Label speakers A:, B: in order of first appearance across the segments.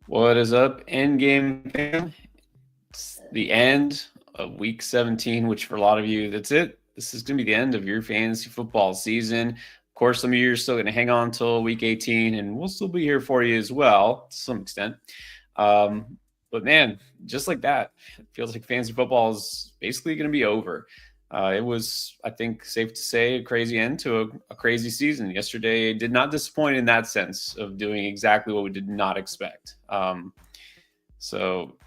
A: What is up, Endgame fam? It's the end of week 17, which for a lot of you, that's it. This is going to be the end of your fantasy football season. Of course, some of you are still going to hang on until week 18, and we'll still be here for you as well to some extent. But man, just like that, it feels like fantasy football is basically going to be over. It was, I think, safe to say, a crazy end to a crazy season. Yesterday did not disappoint in that sense of doing exactly what we did not expect. So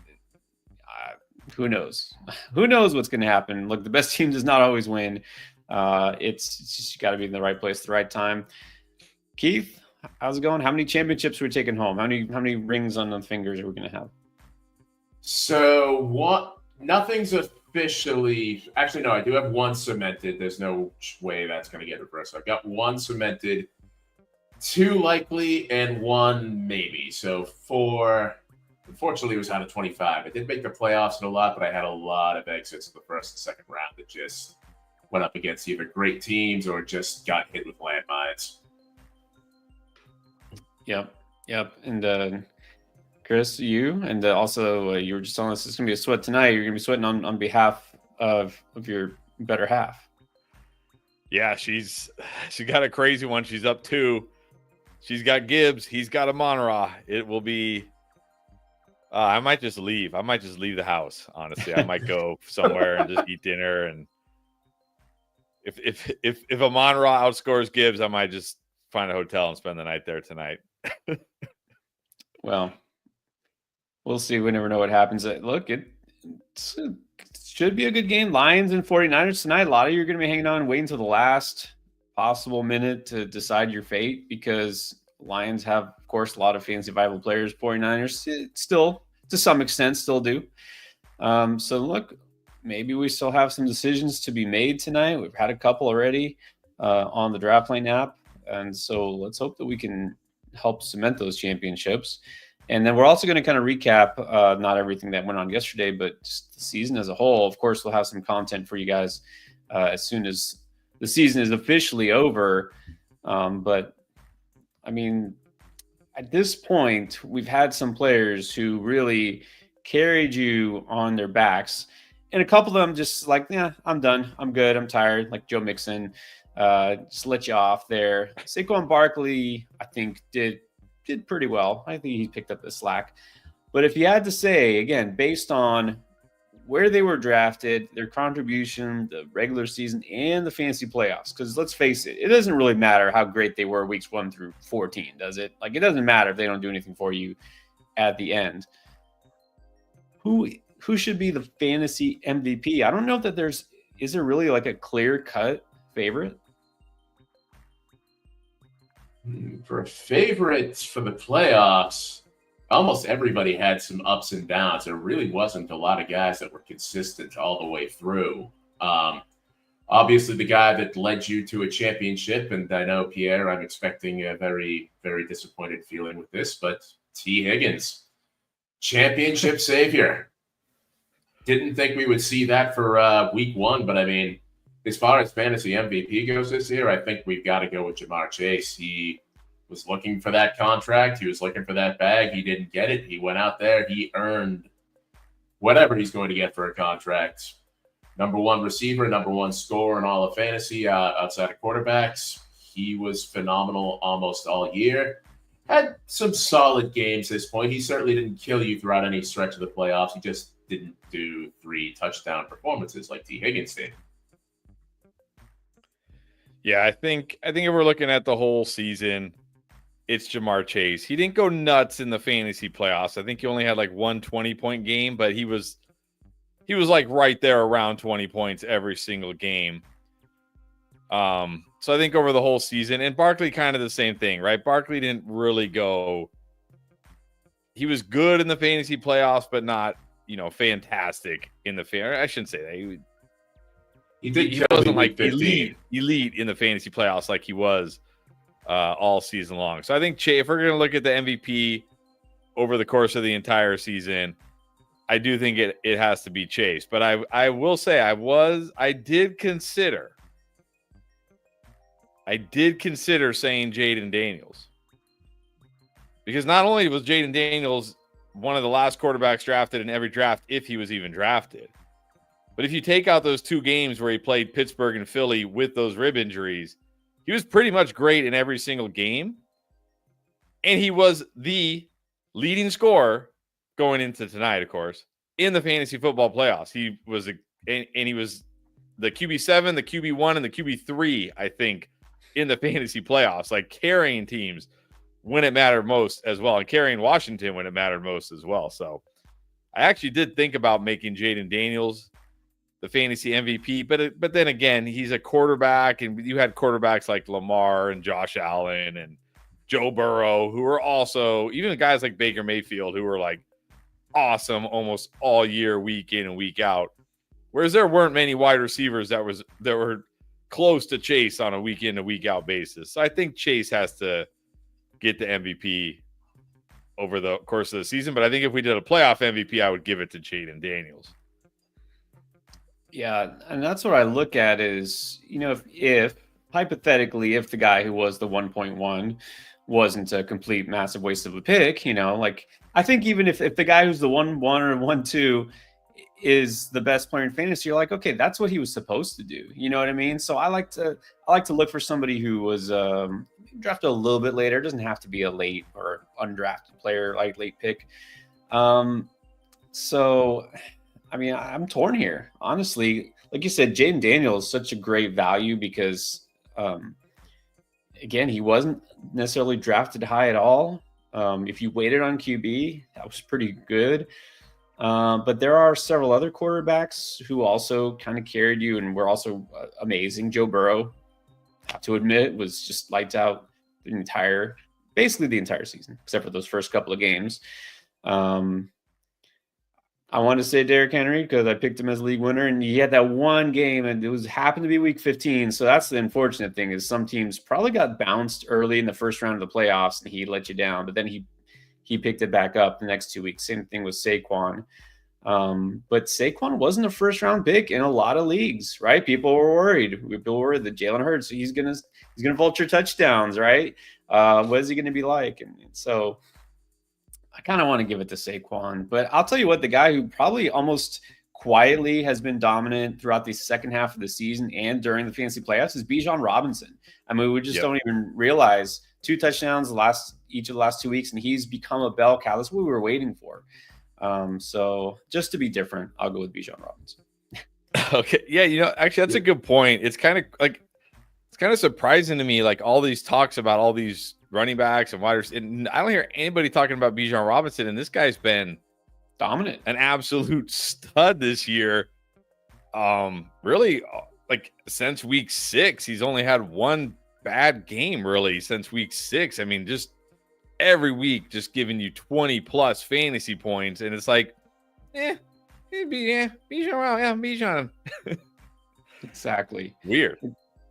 A: who knows? Who knows what's going to happen? Look, the best team does not always win. It's just you got to be in the right place at the right time. Keith, how's it going? How many championships are we taking home? How many rings on the fingers are we going to have?
B: So what? Nothing's officially. Actually, no. I do have one cemented. There's no way that's going to get reversed. I've got one cemented, two likely, and one maybe. So four. Unfortunately, it was out of 25. I did make the playoffs and a lot, but I had a lot of exits in the first and second round that just went up against either great teams or just got hit with landmines.
A: Yep. And Chris, you and also you were just telling us it's gonna be a sweat tonight. You're gonna be sweating on behalf of your better half.
C: Yeah, she got a crazy one. She's up 2. She's got Gibbs. He's got a Monra. It will be. I might just leave. I might just leave the house. Honestly, I might go somewhere and just eat dinner. And if a Monra outscores Gibbs, I might just find a hotel and spend the night there tonight.
A: Well, we'll see. We never know what happens. Look, it should be a good game. Lions and 49ers tonight. A lot of you are going to be hanging on and waiting until the last possible minute to decide your fate because Lions have, of course, a lot of fantasy viable players. 49ers still, to some extent, still do. So, look, maybe we still have some decisions to be made tonight. We've had a couple already on the Draft Lane app. And so let's hope that we can help cement those championships. And then we're also going to kind of recap not everything that went on yesterday, but just the season as a whole. Of course, we'll have some content for you guys as soon as the season is officially over. But, I mean, at this point, we've had some players who really carried you on their backs. And a couple of them just like, yeah, I'm done. I'm good. I'm tired. Like Joe Mixon. Just let you off there. Saquon Barkley, I think, did pretty well. I think he picked up the slack. But if you had to say, again, based on where they were drafted, their contribution, the regular season, and the fantasy playoffs, because let's face it, it doesn't really matter how great they were weeks 1 through 14, does it? Like, it doesn't matter if they don't do anything for you at the end. Who should be the fantasy MVP? I don't know that is there really like a clear-cut favorite?
B: For favorites for the playoffs, almost everybody had some ups and downs. There really wasn't a lot of guys that were consistent all the way through. Obviously, the guy that led you to a championship, and I know, Pierre, I'm expecting a very, very disappointed feeling with this, but T. Higgins, championship savior. Didn't think we would see that for week 1, but I mean, as far as fantasy MVP goes this year, I think we've got to go with Jamar Chase. He was looking for that contract. He was looking for that bag. He didn't get it. He went out there. He earned whatever he's going to get for a contract. Number 1 receiver, number 1 scorer in all of fantasy outside of quarterbacks. He was phenomenal almost all year. Had some solid games at this point. He certainly didn't kill you throughout any stretch of the playoffs. He just didn't do 3 touchdown performances like T. Higgins did.
C: Yeah, I think if we're looking at the whole season, it's Jamar Chase. He didn't go nuts in the fantasy playoffs. I think he only had like 1 20-point game, but he was like right there around 20 points every single game. So I think over the whole season, and Barkley kind of the same thing, right? Barkley didn't really go. He was good in the fantasy playoffs, but not, fantastic in the I shouldn't say that. He wasn't like elite in the fantasy playoffs like he was all season long. So I think if we're going to look at the MVP over the course of the entire season, I do think it has to be Chase. But I will say I did consider saying Jaden Daniels. Because not only was Jaden Daniels one of the last quarterbacks drafted in every draft if he was even drafted. But if you take out those 2 games where he played Pittsburgh and Philly with those rib injuries, he was pretty much great in every single game. And he was the leading scorer going into tonight, of course, in the fantasy football playoffs. He was he was the QB7, the QB1, and the QB3, I think, in the fantasy playoffs, like carrying teams when it mattered most as well, and carrying Washington when it mattered most as well. So I actually did think about making Jaden Daniels the fantasy MVP, but then again, he's a quarterback, and you had quarterbacks like Lamar and Josh Allen and Joe Burrow, who are also, even guys like Baker Mayfield, who were like awesome almost all year, week in and week out. Whereas there weren't many wide receivers that were close to Chase on a week in and week out basis. So I think Chase has to get the MVP over the course of the season. But I think if we did a playoff MVP, I would give it to Jaden Daniels.
A: Yeah, and that's what I look at is, if hypothetically, if the guy who was the 1.1 wasn't a complete massive waste of a pick, like I think even if the guy who's the 1-1 or 1-2 is the best player in fantasy, you're like, okay, that's what he was supposed to do. You know what I mean? So I like to look for somebody who was drafted a little bit later. It doesn't have to be a late or undrafted player, like late pick. So I mean, I'm torn here, honestly. Like you said, Jaden Daniels is such a great value because, again, he wasn't necessarily drafted high at all. If you waited on QB, that was pretty good. But there are several other quarterbacks who also kind of carried you and were also amazing. Joe Burrow, I have to admit, was just lights out basically the entire season, except for those first couple of games. I want to say Derrick Henry because I picked him as league winner, and he had that one game, and it happened to be week 15. So that's the unfortunate thing is some teams probably got bounced early in the first round of the playoffs, and he let you down. But then he picked it back up the next 2 weeks. Same thing with Saquon. But Saquon wasn't a first round pick in a lot of leagues, right? People were worried. People were worried that Jalen Hurts, he's gonna vulture touchdowns, right? What is he gonna be like? And so I kind of want to give it to Saquon, but I'll tell you what, the guy who probably almost quietly has been dominant throughout the second half of the season and during the fantasy playoffs is Bijan Robinson. I mean, we just don't even realize 2 touchdowns each of the last 2 weeks, and he's become a bell cow. That's what we were waiting for. So just to be different, I'll go with Bijan Robinson.
C: Okay. Yeah, actually that's a good point. It's kind of surprising to me, like all these talks about all these running backs and wide receivers. And I don't hear anybody talking about Bijan Robinson, and this guy's been
A: dominant,
C: an absolute stud this year. Really, like since week 6, he's only had one bad game really since week 6. I mean, just every week, just giving you 20 plus fantasy points, and it's like, Bijan.
A: Exactly.
C: Weird.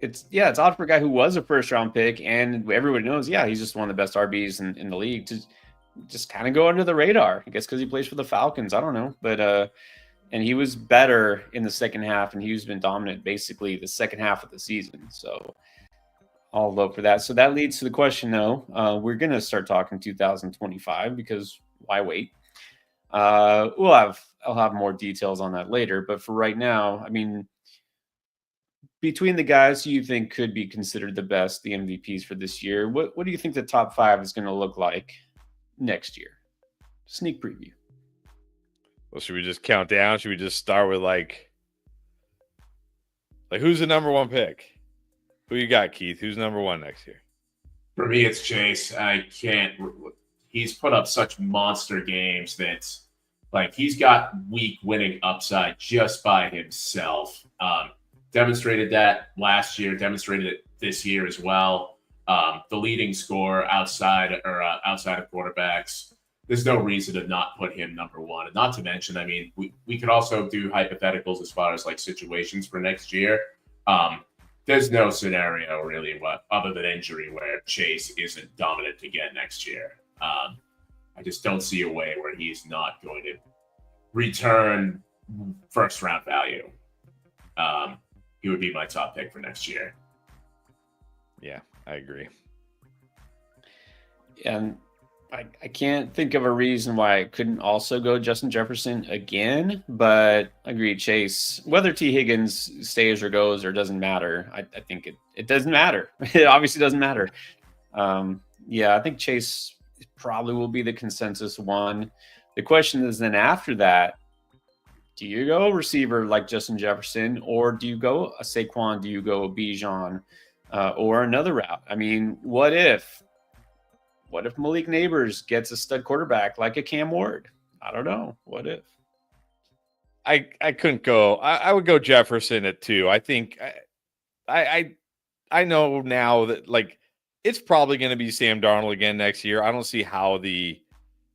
A: It's odd for a guy who was a first round pick, and everybody knows, he's just one of the best RBs in the league to just kind of go under the radar. I guess because he plays for the Falcons. I don't know, but and he was better in the second half, and he's been dominant basically the second half of the season. So I'll vote for that. So that leads to the question, though. We're gonna start talking 2025 because why wait? I'll have more details on that later, but for right now, I mean, between the guys who you think could be considered the best, the MVPs for this year, what do you think the top 5 is going to look like next year? Sneak preview.
C: Well, should we just count down? Should we just start with like who's the number 1 pick? Who you got, Keith? Who's number 1 next year?
B: For me, it's Chase. He's put up such monster games that he's got week winning upside just by himself. Demonstrated that last year, demonstrated it this year as well. The leading scorer outside of quarterbacks. There's no reason to not put him number 1. And not to mention, I mean, we could also do hypotheticals as far as situations for next year. There's no scenario really other than injury where Chase isn't dominant again next year. I just don't see a way where he's not going to return first round value. He would be my top pick for next year.
C: Yeah, I agree.
A: And I can't think of a reason why I couldn't also go Justin Jefferson again, but agreed, Chase. Whether T. Higgins stays or goes or doesn't matter, I think it doesn't matter. It obviously doesn't matter. Yeah, I think Chase probably will be the consensus one. The question is then after that, do you go receiver like Justin Jefferson, or do you go a Saquon? Do you go a Bijan, or another route? I mean, what if Malik Neighbors gets a stud quarterback like a Cam Ward? I don't know. What if?
C: I couldn't go. I would go Jefferson at 2. I think I know now that like it's probably going to be Sam Darnold again next year. I don't see how the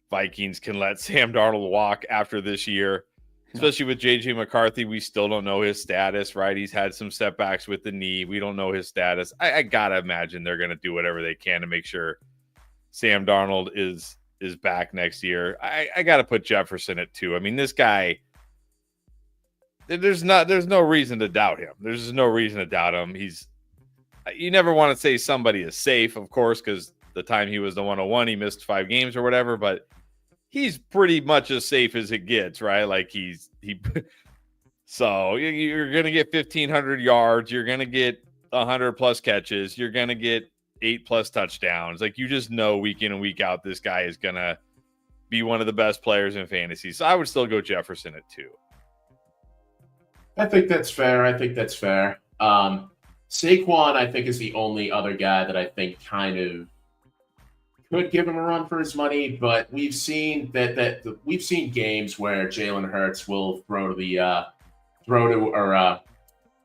C: Vikings can let Sam Darnold walk after this year, especially with JJ McCarthy. We still don't know his status, right? He's had some setbacks with the knee. We don't know his status. I gotta imagine they're going to do whatever they can to make sure Sam Darnold is back next year. I got to put Jefferson at 2. I mean, this guy, there's no reason to doubt him. There's no reason to doubt him. You never want to say somebody is safe, of course, because the time he was the 101, he missed 5 games or whatever, but he's pretty much as safe as it gets, right? Like so you're going to get 1,500 yards. You're going to get 100 plus catches. You're going to get 8+ touchdowns. Like, you just know week in and week out, this guy is going to be one of the best players in fantasy. So I would still go Jefferson at 2.
B: I think that's fair. Saquon, I think, is the only other guy that I think kind of could give him a run for his money, but we've seen we've seen games where Jalen Hurts will throw to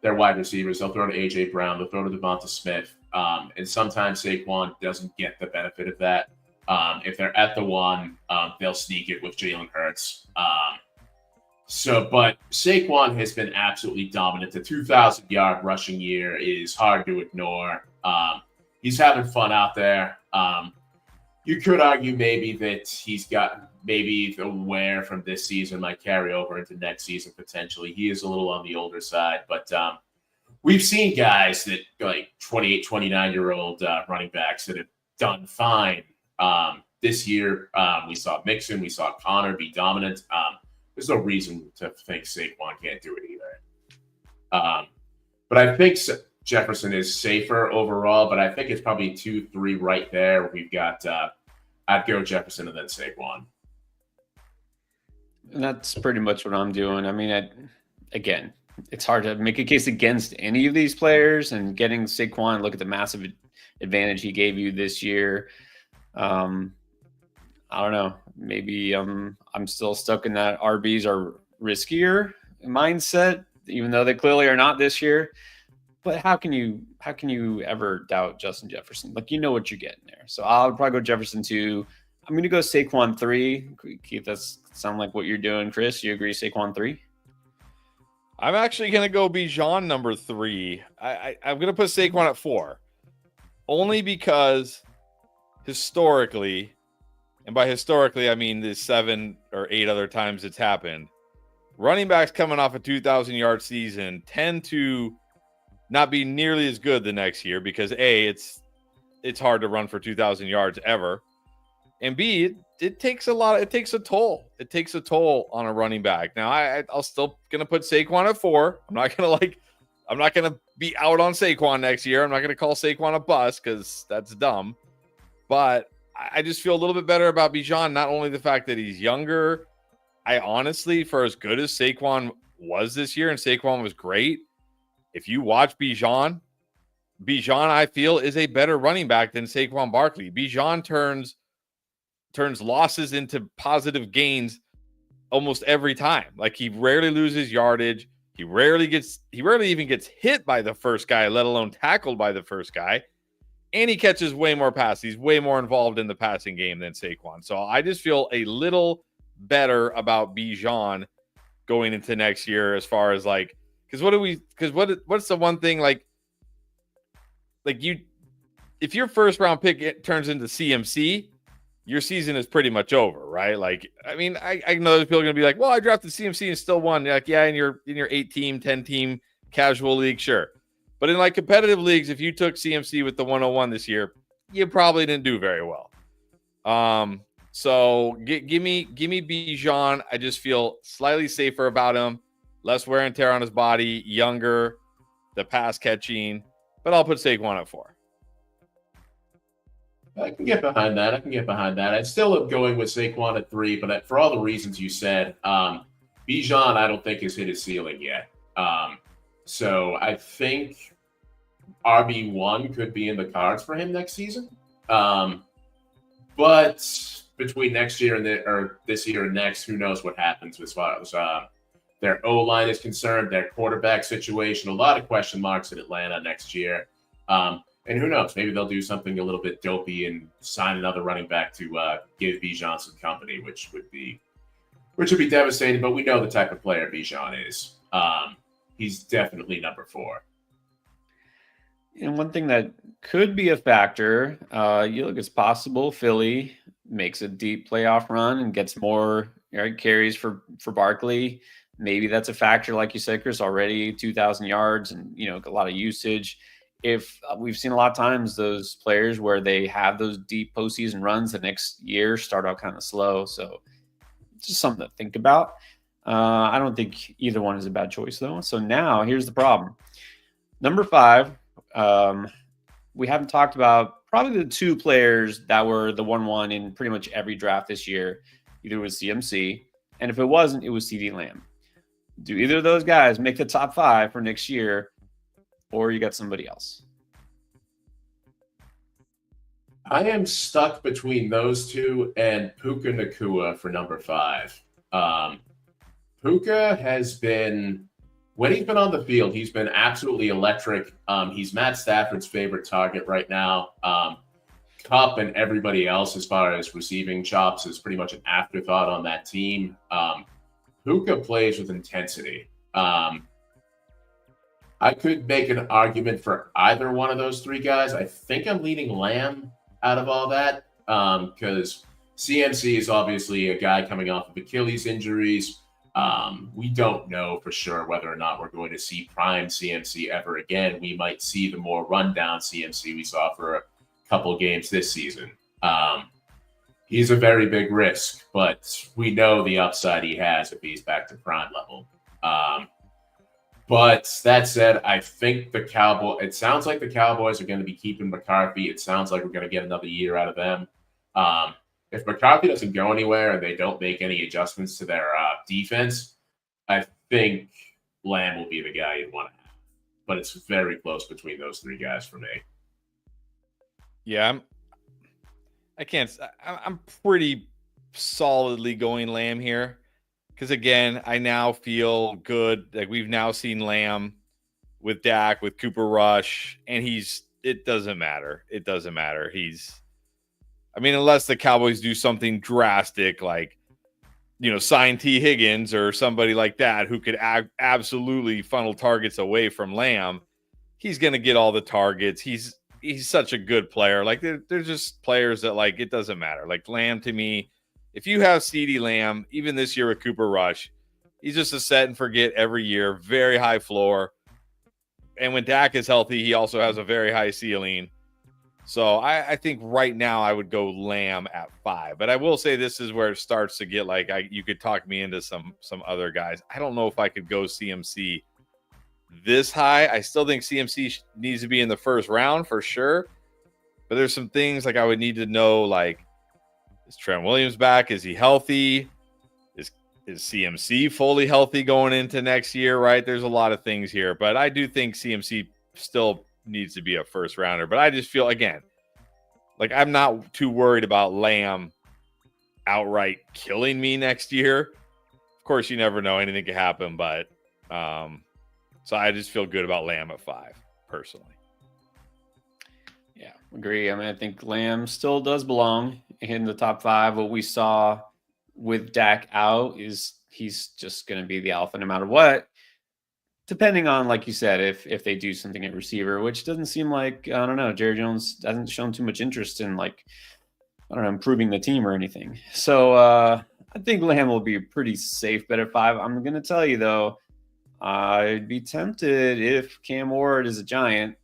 B: their wide receivers. They'll throw to AJ Brown. They'll throw to Devonta Smith. And sometimes Saquon doesn't get the benefit of that. If they're at the one, they'll sneak it with Jalen Hurts. But Saquon has been absolutely dominant. The 2,000-yard rushing year is hard to ignore. He's having fun out there. You could argue maybe that he's got maybe the wear from this season might carry over into next season potentially. He is a little on the older side, but we've seen guys that like 28, 29-year-old running backs that have done fine this year. We saw Mixon, we saw Connor be dominant. There's no reason to think Saquon can't do it either. But I think Jefferson is safer overall, but I think it's probably 2-3 right there. We've got I'd go Jefferson and then Saquon.
A: And that's pretty much what I'm doing. I mean, again, it's hard to make a case against any of these players, and getting Saquon, look at the massive advantage he gave you this year. I don't know. Maybe I'm still stuck in that RBs are riskier mindset, even though they clearly are not this year. But how can you ever doubt Justin Jefferson? Like, you know what you're getting there. So I'll probably go Jefferson 2. I'm going to go Saquon 3. Keith, that sound like what you're doing. Chris, you agree Saquon 3?
C: I'm actually going to go Bijan number 3. I'm going to put Saquon at 4. Only because historically, and by historically, I mean the 7 or 8 other times it's happened, running backs coming off a 2,000-yard season tend to not be nearly as good the next year because A, it's hard to run for 2,000 yards ever, and B, it takes a toll. It takes a toll on a running back. Now I'll still gonna put Saquon at 4. I'm not gonna be out on Saquon next year. I'm not gonna call Saquon a bust because that's dumb. But I just feel a little bit better about Bijan. Not only the fact that he's younger, I honestly, for as good as Saquon was this year, and Saquon was great, if you watch Bijan, I feel, is a better running back than Saquon Barkley. Bijan turns losses into positive gains almost every time. Like, he rarely loses yardage. He rarely even gets hit by the first guy, let alone tackled by the first guy. And he catches way more passes. He's way more involved in the passing game than Saquon. So I just feel a little better about Bijan going into next year as far as like, what's the one thing like you, if your first round pick turns into CMC, your season is pretty much over, right? Like, I mean, I know there's people are going to be like, well, I drafted CMC and still won. Like, yeah, in your 8-team, 10-team casual league, sure. But in like competitive leagues, if you took CMC with the 101 this year, you probably didn't do very well. So give me Bijan. I just feel slightly safer about him, less wear and tear on his body, younger, the pass catching, but I'll put Saquon at 4.
B: I can get behind that. I'd still am going with Saquon at 3, but for all the reasons you said, Bijan I don't think has hit his ceiling yet. So I think RB1 could be in the cards for him next season. But between next year and this year and next, who knows what happens as far as their O-line is concerned, their quarterback situation, a lot of question marks in Atlanta next year. And who knows, maybe they'll do something a little bit dopey and sign another running back to give Bijan some company, which would be devastating. But we know the type of player Bijan is. He's definitely number 4.
A: And one thing that could be a factor, it's possible Philly makes a deep playoff run and gets more carries for Barkley. Maybe that's a factor, like you said, Chris, already 2,000 yards and, a lot of usage. If we've seen a lot of times those players where they have those deep postseason runs, the next year start out kind of slow. So just something to think about. I don't think either one is a bad choice, though. So now here's the problem. Number 5, we haven't talked about probably the 2 players that were the 1-1 in pretty much every draft this year. Either it was CMC, and if it wasn't, it was CD Lamb. Do either of those guys make the top 5 for next year, or you got somebody else?
B: I am stuck between those 2 and Puka Nacua for number 5. Puka has been, when he's been on the field, he's been absolutely electric. He's Matt Stafford's favorite target right now. Kupp and everybody else, as far as receiving chops, is pretty much an afterthought on that team. Puka plays with intensity. I could make an argument for either one of those 3 guys. I think I'm leaning Lamb out of all that because CMC is obviously a guy coming off of Achilles injuries. We don't know for sure whether or not we're going to see prime CMC ever again. We might see the more rundown CMC we saw for a couple games this season. He's a very big risk, but we know the upside he has if he's back to prime level. But that said, I think it sounds like the Cowboys are going to be keeping McCarthy. It sounds like we're going to get another year out of them. If McCarthy doesn't go anywhere and they don't make any adjustments to their defense, I think Lamb will be the guy you'd want to have. But it's very close between those 3 guys for me.
C: Yeah, I'm pretty solidly going Lamb here. Because, again, I now feel good. Like, we've now seen Lamb with Dak, with Cooper Rush, and it doesn't matter. It doesn't matter. Unless the Cowboys do something drastic, like, sign T. Higgins or somebody like that who could absolutely funnel targets away from Lamb, he's going to get all the targets. He's such a good player. Like, they're just players that, like, it doesn't matter. Like, Lamb, to me, if you have CeeDee Lamb, even this year with Cooper Rush, he's just a set and forget every year, very high floor. And when Dak is healthy, he also has a very high ceiling. So I think right now I would go Lamb at 5. But I will say this is where it starts to get like you could talk me into some other guys. I don't know if I could go CMC this high. I still think CMC needs to be in the first round for sure. But there's some things like I would need to know, like, is Trent Williams back? Is he healthy? Is CMC fully healthy going into next year, right? There's a lot of things here. But I do think CMC still needs to be a first rounder. But I just feel, again, like I'm not too worried about Lamb outright killing me next year. Of course, you never know. Anything can happen. But so I just feel good about Lamb at 5, personally.
A: Yeah, agree. I think Lamb still does belong in the top 5. What we saw with Dak out is he's just going to be the alpha no matter what, depending on, like you said, if they do something at receiver, which doesn't seem like, I don't know, Jerry Jones hasn't shown too much interest in, like, I don't know, improving the team or anything. So I think Lamb will be a pretty safe bet at 5. I'm going to tell you, though, I'd be tempted if Cam Ward is a Giant.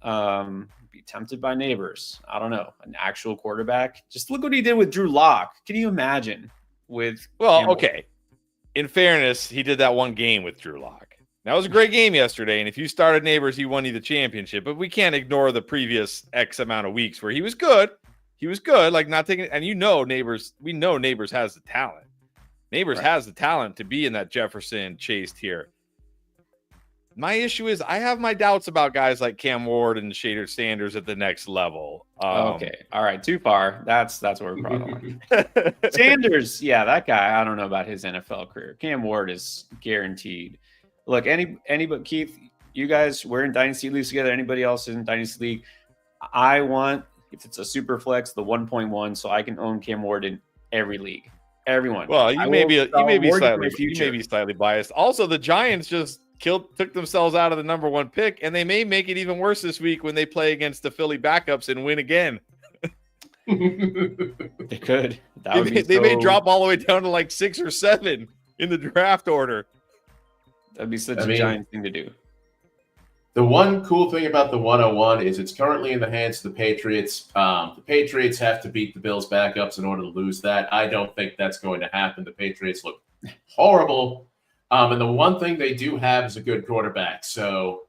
A: Be tempted by Neighbors. I don't know, an actual quarterback. Just look what he did with Drew Lock. Can you imagine with
C: Well, okay. In fairness, he did that one game with Drew Lock. That was a great game yesterday, and if you started Neighbors, he won you the championship. But we can't ignore the previous X amount of weeks where he was good. He was good, like not taking. And Neighbors. We know Neighbors has the talent. Neighbors has the talent to be in that Jefferson Chase tier. My issue is I have my doubts about guys like Cam Ward and Shader Sanders at the next level.
A: Okay. All right. Too far. That's where we're probably Sanders. Yeah, that guy. I don't know about his NFL career. Cam Ward is guaranteed. Look, but Keith, you guys, we're in Dynasty Leagues together. Anybody else in Dynasty League? I want, if it's a super flex, the 1.1, so I can own Cam Ward in every league. Everyone.
C: Well, you may be slightly biased. Also, the Giants just took themselves out of the number 1 pick, and they may make it even worse this week when they play against the Philly backups and win again.
A: They could.
C: They may drop all the way down to like 6 or 7 in the draft order.
A: That'd be such a Giant thing to do.
B: The one cool thing about the 101 is it's currently in the hands of the Patriots. The Patriots have to beat the Bills backups in order to lose that. I don't think that's going to happen. The Patriots look horrible. And the one thing they do have is a good quarterback. So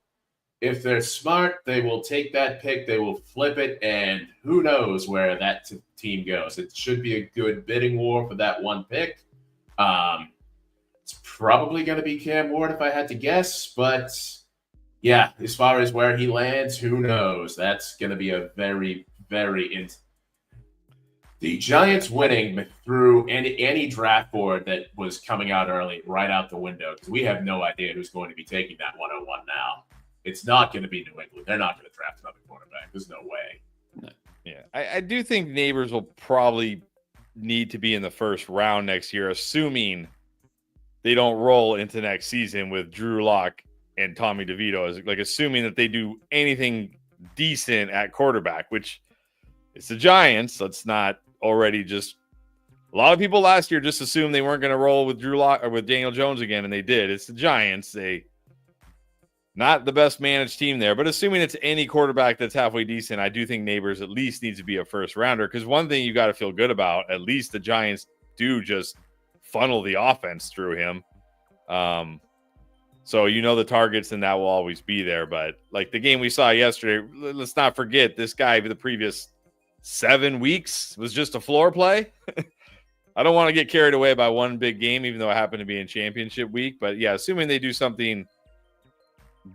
B: if they're smart, they will take that pick, they will flip it, and who knows where that team goes. It should be a good bidding war for that one pick. It's probably going to be Cam Ward if I had to guess, but yeah, as far as where he lands, who knows? That's going to be a very, very the Giants winning threw any draft board that was coming out early right out the window because we have no idea who's going to be taking that 101 now. It's not going to be New England. They're not going to draft another quarterback. There's no way.
C: No. Yeah, I do think Neighbors will probably need to be in the first round next year, assuming they don't roll into next season with Drew Lock and Tommy DeVito, like assuming that they do anything decent at quarterback, which it's the Giants. Let's not already just a lot of people last year just assumed they weren't going to roll with Drew Lock or with Daniel Jones again, and they did. It's the Giants. They not the best managed team there, but assuming it's any quarterback that's halfway decent, I do think Neighbors at least needs to be a first rounder because one thing you got to feel good about, at least the Giants do just funnel the offense through him. So the targets and that will always be there. But like the game we saw yesterday, let's not forget this guy for the previous 7 weeks was just a floor play. I don't want to get carried away by one big game, even though it happened to be in championship week. But yeah, assuming they do something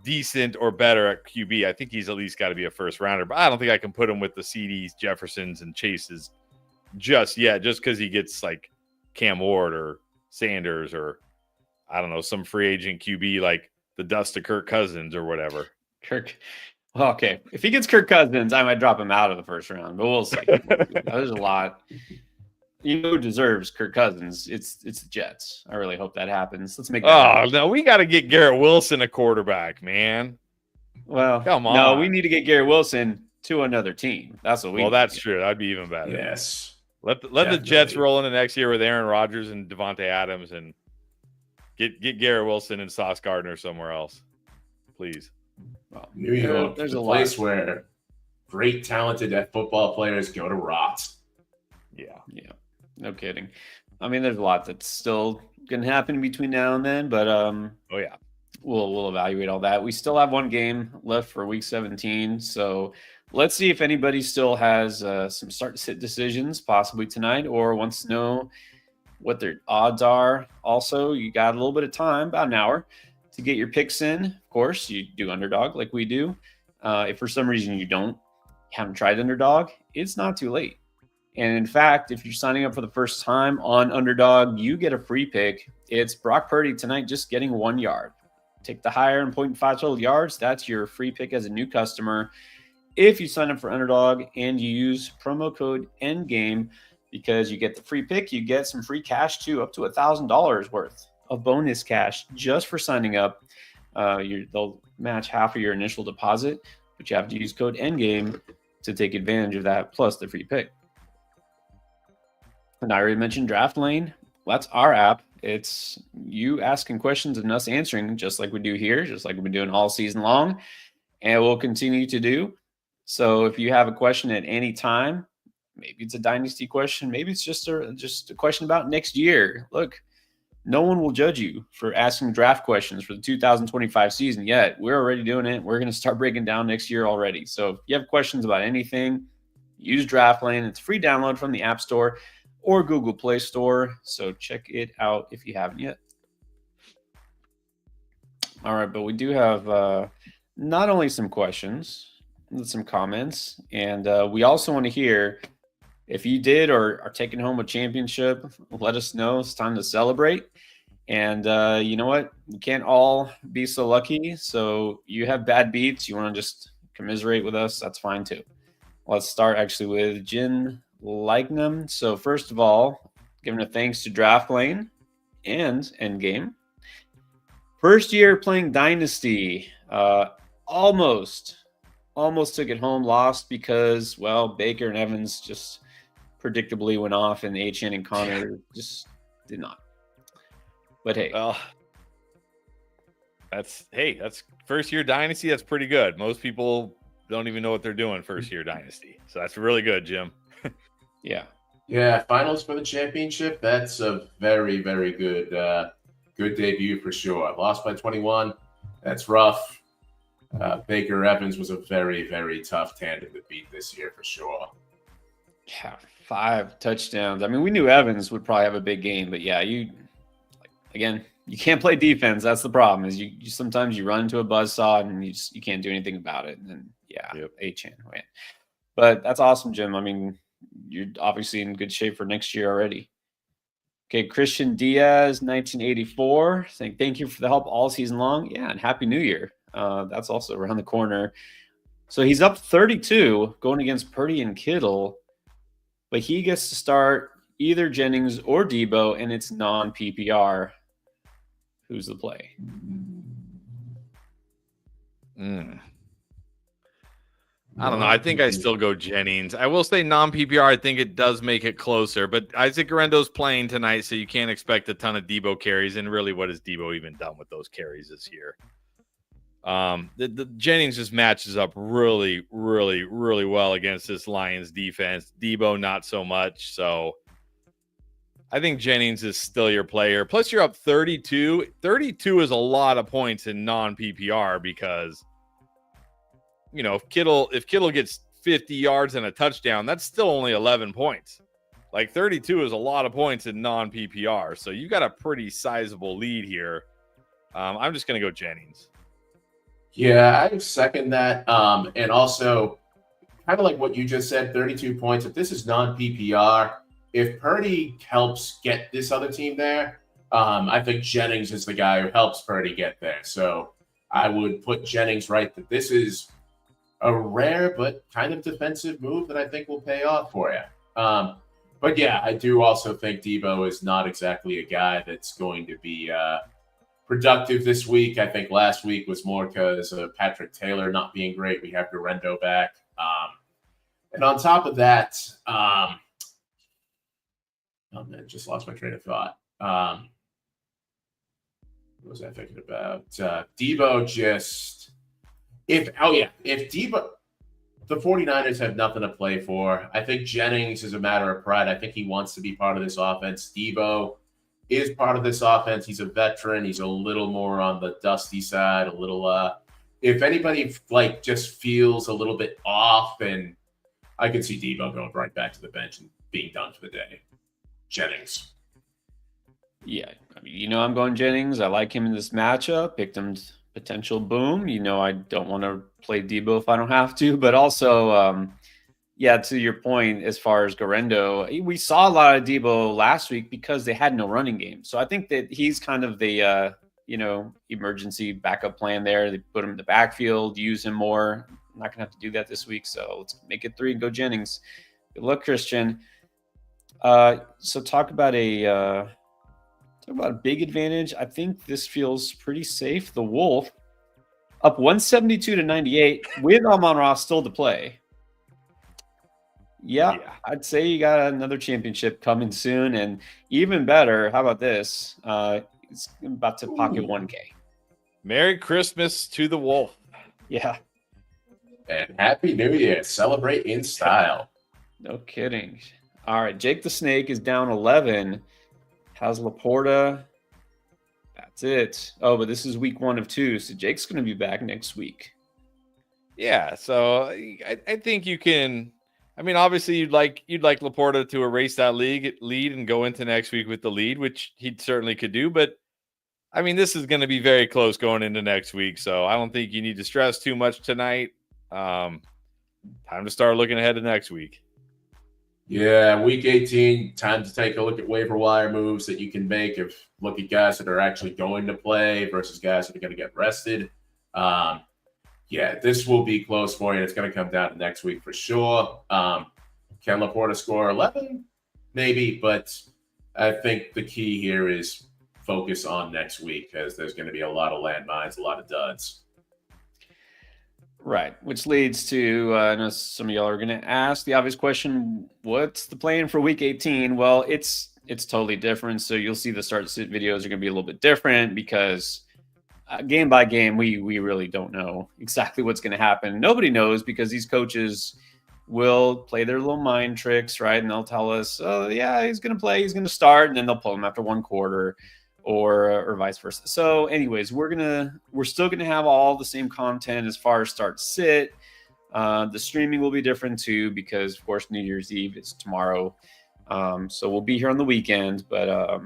C: decent or better at QB, I think he's at least got to be a first rounder. But I don't think I can put him with the CDs, Jeffersons, and Chases just yet, just because he gets like Cam Ward or Sanders or I don't know, some free agent QB like the dust of Kirk Cousins or whatever.
A: Well, okay. If he gets Kirk Cousins, I might drop him out of the first round, but we'll see. There's a lot. Who deserves Kirk Cousins? It's the Jets. I really hope that happens. Let's make that happen.
C: No, we got to get Garrett Wilson a quarterback, man.
A: Well,
C: come on.
A: No, we need to get Garrett Wilson to another team. That's what we.
C: Well, that's true. That'd be even better.
B: Yes.
C: Let the Jets roll into next year with Aaron Rodgers and Devontae Adams and get Garrett Wilson and Sauce Gardner somewhere else, please.
B: Well, New York, there's a place where great, talented football players go to rot.
A: Yeah, no kidding. I mean, there's a lot that's still gonna happen between now and then, but we'll evaluate all that. We still have one game left for Week 17, so let's see if anybody still has some start-sit decisions, possibly tonight, or wants to know what their odds are. Also, you got a little bit of time, about an hour, to get your picks in. Of course, you do Underdog like we do. If for some reason you haven't tried Underdog, it's not too late. And in fact, if you're signing up for the first time on Underdog, you get a free pick. It's Brock Purdy tonight, just getting 1 yard. Take the higher and 0.5 total yards. That's your free pick as a new customer. If you sign up for Underdog and you use promo code ENDGAME, because you get the free pick, you get some free cash too, up to $1,000 worth of bonus cash just for signing up. They'll match half of your initial deposit, but you have to use code ENDGAME to take advantage of that, plus the free pick. And I already mentioned Draft Lane. That's our app. It's you asking questions and us answering, just like we do here, just like we've been doing all season long, and we'll continue to do. So if you have a question at any time, maybe it's a dynasty question, maybe it's just a question about next year. Look, no one will judge you for asking draft questions for the 2025 season yet. We're already doing it. We're going to start breaking down next year already. So if you have questions about anything, use DraftLane. It's free download from the App Store or Google Play Store. So check it out if you haven't yet. All right, but we do have not only some questions, but some comments, and we also want to hear if you did or are taking home a championship. Let us know. It's time to celebrate. And you know what? We can't all be so lucky. So you have bad beats. You want to just commiserate with us? That's fine too. Let's start actually with Jin Lignum. So first of all, giving a thanks to DraftLane and Endgame. First year playing Dynasty, almost took it home, lost because, well, Baker and Evans just predictably went off, and Achane and Connor just did not. But hey.
C: Well, that's first year Dynasty. That's pretty good. Most people don't even know what they're doing first year Dynasty. So that's really good, Jim.
A: Yeah.
B: Yeah, finals for the championship. That's a very, very good good debut for sure. Lost by 21. That's rough. Baker Evans was a very, very tough tandem to beat this year for sure.
A: Yeah, 5 touchdowns. I mean, we knew Evans would probably have a big game, but yeah, you can't play defense. That's the problem. Is you sometimes you run into a buzzsaw and you can't do anything about it. And then Achane win. But that's awesome, Jim. I mean, you're obviously in good shape for next year already. Okay, Christian Diaz, 1984, saying thank you for the help all season long. Yeah, and Happy New Year. That's also around the corner. So he's up 32 going against Purdy and Kittle, but he gets to start either Jennings or Debo, and it's non-PPR. Who's the play?
C: I don't know. I think I still go Jennings. I will say non-PPR. I think it does make it closer, but Isaac Guerendo's playing tonight, so you can't expect a ton of Debo carries. And really, what has Debo even done with those carries this year? The Jennings just matches up really, really, really well against this Lions defense. Debo, not so much. So I think Jennings is still your player. Plus, you're up 32. 32 is a lot of points in non-PPR because, you know, if Kittle gets 50 yards and a touchdown, that's still only 11 points. Like 32 is a lot of points in non-PPR. So you got a pretty sizable lead here. I'm just going to go Jennings.
B: Yeah, I second that. And also, kind of like what you just said, 32 points. If this is non-PPR, if Purdy helps get this other team there, I think Jennings is the guy who helps Purdy get there. So I would put Jennings right that this is a rare but kind of defensive move that I think will pay off for you. But yeah, I do also think Debo is not exactly a guy that's going to be productive this week. I think last week was more because of Patrick Taylor not being great. We have Guerendo back. And on top of that, oh man, just lost my train of thought. What was I thinking about? Debo just, if Debo, the 49ers have nothing to play for. I think Jennings is a matter of pride. I think he wants to be part of this offense. Debo is part of this offense. He's a veteran. He's a little more on the dusty side, a little, if anybody like just feels a little bit off, and I could see Debo going right back to the bench and being done for the day. Jennings.
A: Yeah, I mean, you know, I'm going Jennings. I like him in this matchup. Picked him potential boom. You know, I don't want to play Debo if I don't have to, but also, yeah, to your point, as far as Guerendo, we saw a lot of Debo last week because they had no running game. So I think that he's kind of the, emergency backup plan there. They put him in the backfield, use him more. I'm not going to have to do that this week. So let's make it 3 and go Jennings. Good luck, Christian. So talk about a big advantage. I think this feels pretty safe. The Wolf up 172-98 with Amon-Ra still to play. Yeah, I'd say you got another championship coming soon, and even better, how about this? It's about to pocket 1K.
C: Merry Christmas to the Wolf.
A: Yeah.
B: And Happy New Year. Celebrate in style.
A: No kidding. All right, Jake the Snake is down 11. How's Laporta? That's it. Oh, but this is week 1 of 2, so Jake's going to be back next week.
C: Yeah, so I think you can. I mean, obviously, you'd like Laporta to erase that lead and go into next week with the lead, which he certainly could do. But I mean, this is going to be very close going into next week, so I don't think you need to stress too much tonight. Time to start looking ahead to next week.
B: Yeah, week 18, time to take a look at waiver wire moves that you can make. Look at guys that are actually going to play versus guys that are going to get rested. Yeah, this will be close for you. It's going to come down to next week for sure. Can Laporta score 11? Maybe, but I think the key here is focus on next week because there's going to be a lot of landmines, a lot of duds.
A: Right, which leads to, I know some of y'all are going to ask the obvious question, what's the plan for week 18? Well, it's totally different. So you'll see the start-sit videos are going to be a little bit different because game by game, we really don't know exactly what's going to happen. Nobody knows because these coaches will play their little mind tricks, right? And they'll tell us, oh, yeah, he's going to play, he's going to start, and then they'll pull him after one quarter. Or vice versa. So anyways, we're still gonna have all the same content as far as start sit. The streaming will be different too because of course New Year's Eve is tomorrow. So we'll be here on the weekend, but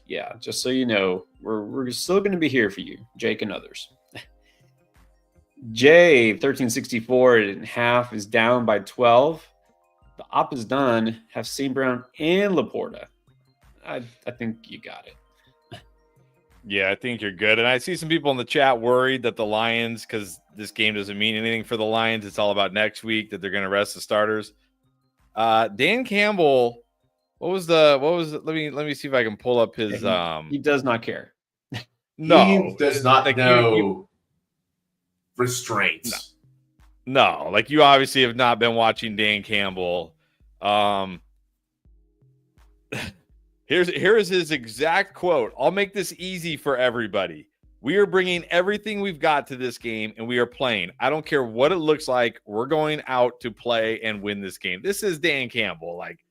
A: yeah, just so you know, we're still gonna be here for you, Jake and others. Jay 1364.5 is down by 12. The op is done. Have St. Brown and Laporta. I think you got it.
C: Yeah, I think you're good. And I see some people in the chat worried that the Lions, because this game doesn't mean anything for the Lions, it's all about next week, that they're going to rest the starters. Dan Campbell, let me see if I can pull up his
A: he does not care.
C: No.
B: He does not know restraints.
C: No, like you obviously have not been watching Dan Campbell. Here is his exact quote. I'll make this easy for everybody. We are bringing everything we've got to this game, and we are playing. I don't care what it looks like. We're going out to play and win this game. This is Dan Campbell. Like,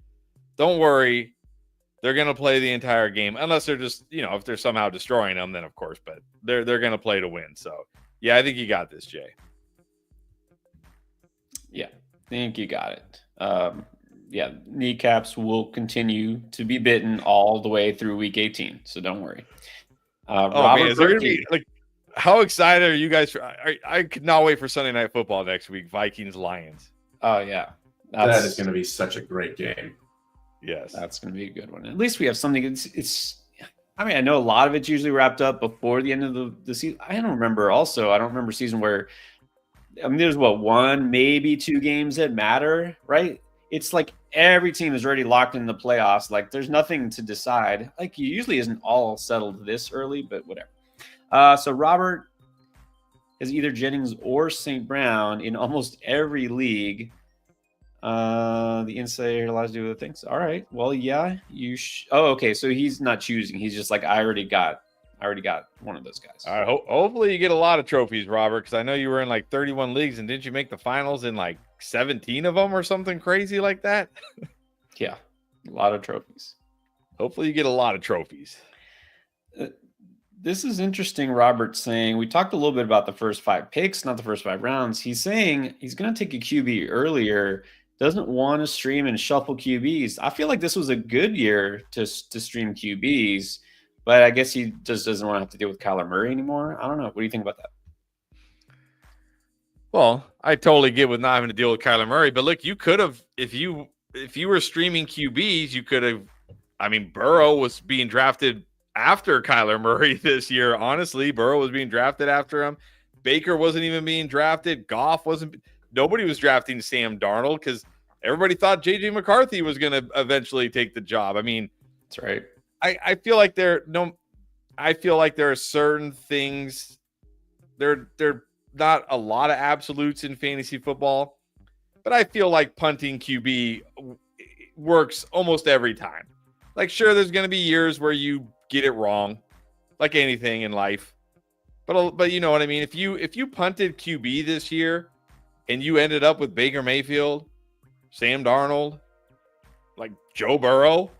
C: don't worry. They're going to play the entire game, unless they're just, if they're somehow destroying them, then of course. But they're going to play to win. So, yeah, I think you got this, Jay.
A: Yeah, I think you got it. Yeah, kneecaps will continue to be bitten all the way through week 18, so don't worry.
C: Man, is there gonna be how excited are you guys for? I could not wait for Sunday Night Football next week. Vikings Lions.
A: Oh yeah,
B: that is going to be such a great game.
C: Yes,
A: that's going to be a good one. At least we have something. It's. I mean, I know a lot of it's usually wrapped up before the end of the season. I don't remember. Also, I don't remember a season where. I mean, there's one, maybe 2 games that matter, right? It's like every team is already locked in the playoffs. Like there's nothing to decide. Like it usually isn't all settled this early, but whatever. So Robert is either Jennings or St. Brown in almost every league. The insider allows you to do the things. All right. Well, yeah, okay. So he's not choosing. He's just like, I already got one of those guys.
C: All right. Hopefully you get a lot of trophies, Robert, because I know you were in like 31 leagues, and didn't you make the finals in like 17 of them or something crazy like that?
A: Yeah, a lot of trophies.
C: Hopefully you get a lot of trophies.
A: This is interesting. Robert saying we talked a little bit about the first 5 picks, not the first 5 rounds. He's saying he's going to take a QB earlier. Doesn't want to stream and shuffle QBs. I feel like this was a good year to stream QBs. But I guess he just doesn't want to have to deal with Kyler Murray anymore. I don't know. What do you think about that?
C: Well, I totally get with not having to deal with Kyler Murray. But look, you could have, if you were streaming QBs, you could have. I mean, Burrow was being drafted after Kyler Murray this year. Honestly, Burrow was being drafted after him. Baker wasn't even being drafted. Goff wasn't. Nobody was drafting Sam Darnold because everybody thought J.J. McCarthy was going to eventually take the job. I mean,
A: that's right.
C: I feel like there are certain things. There not a lot of absolutes in fantasy football, but I feel like punting QB works almost every time. Like, sure, there's going to be years where you get it wrong, like anything in life. But you know what I mean? If you punted QB this year, and you ended up with Baker Mayfield, Sam Darnold, like Joe Burrow,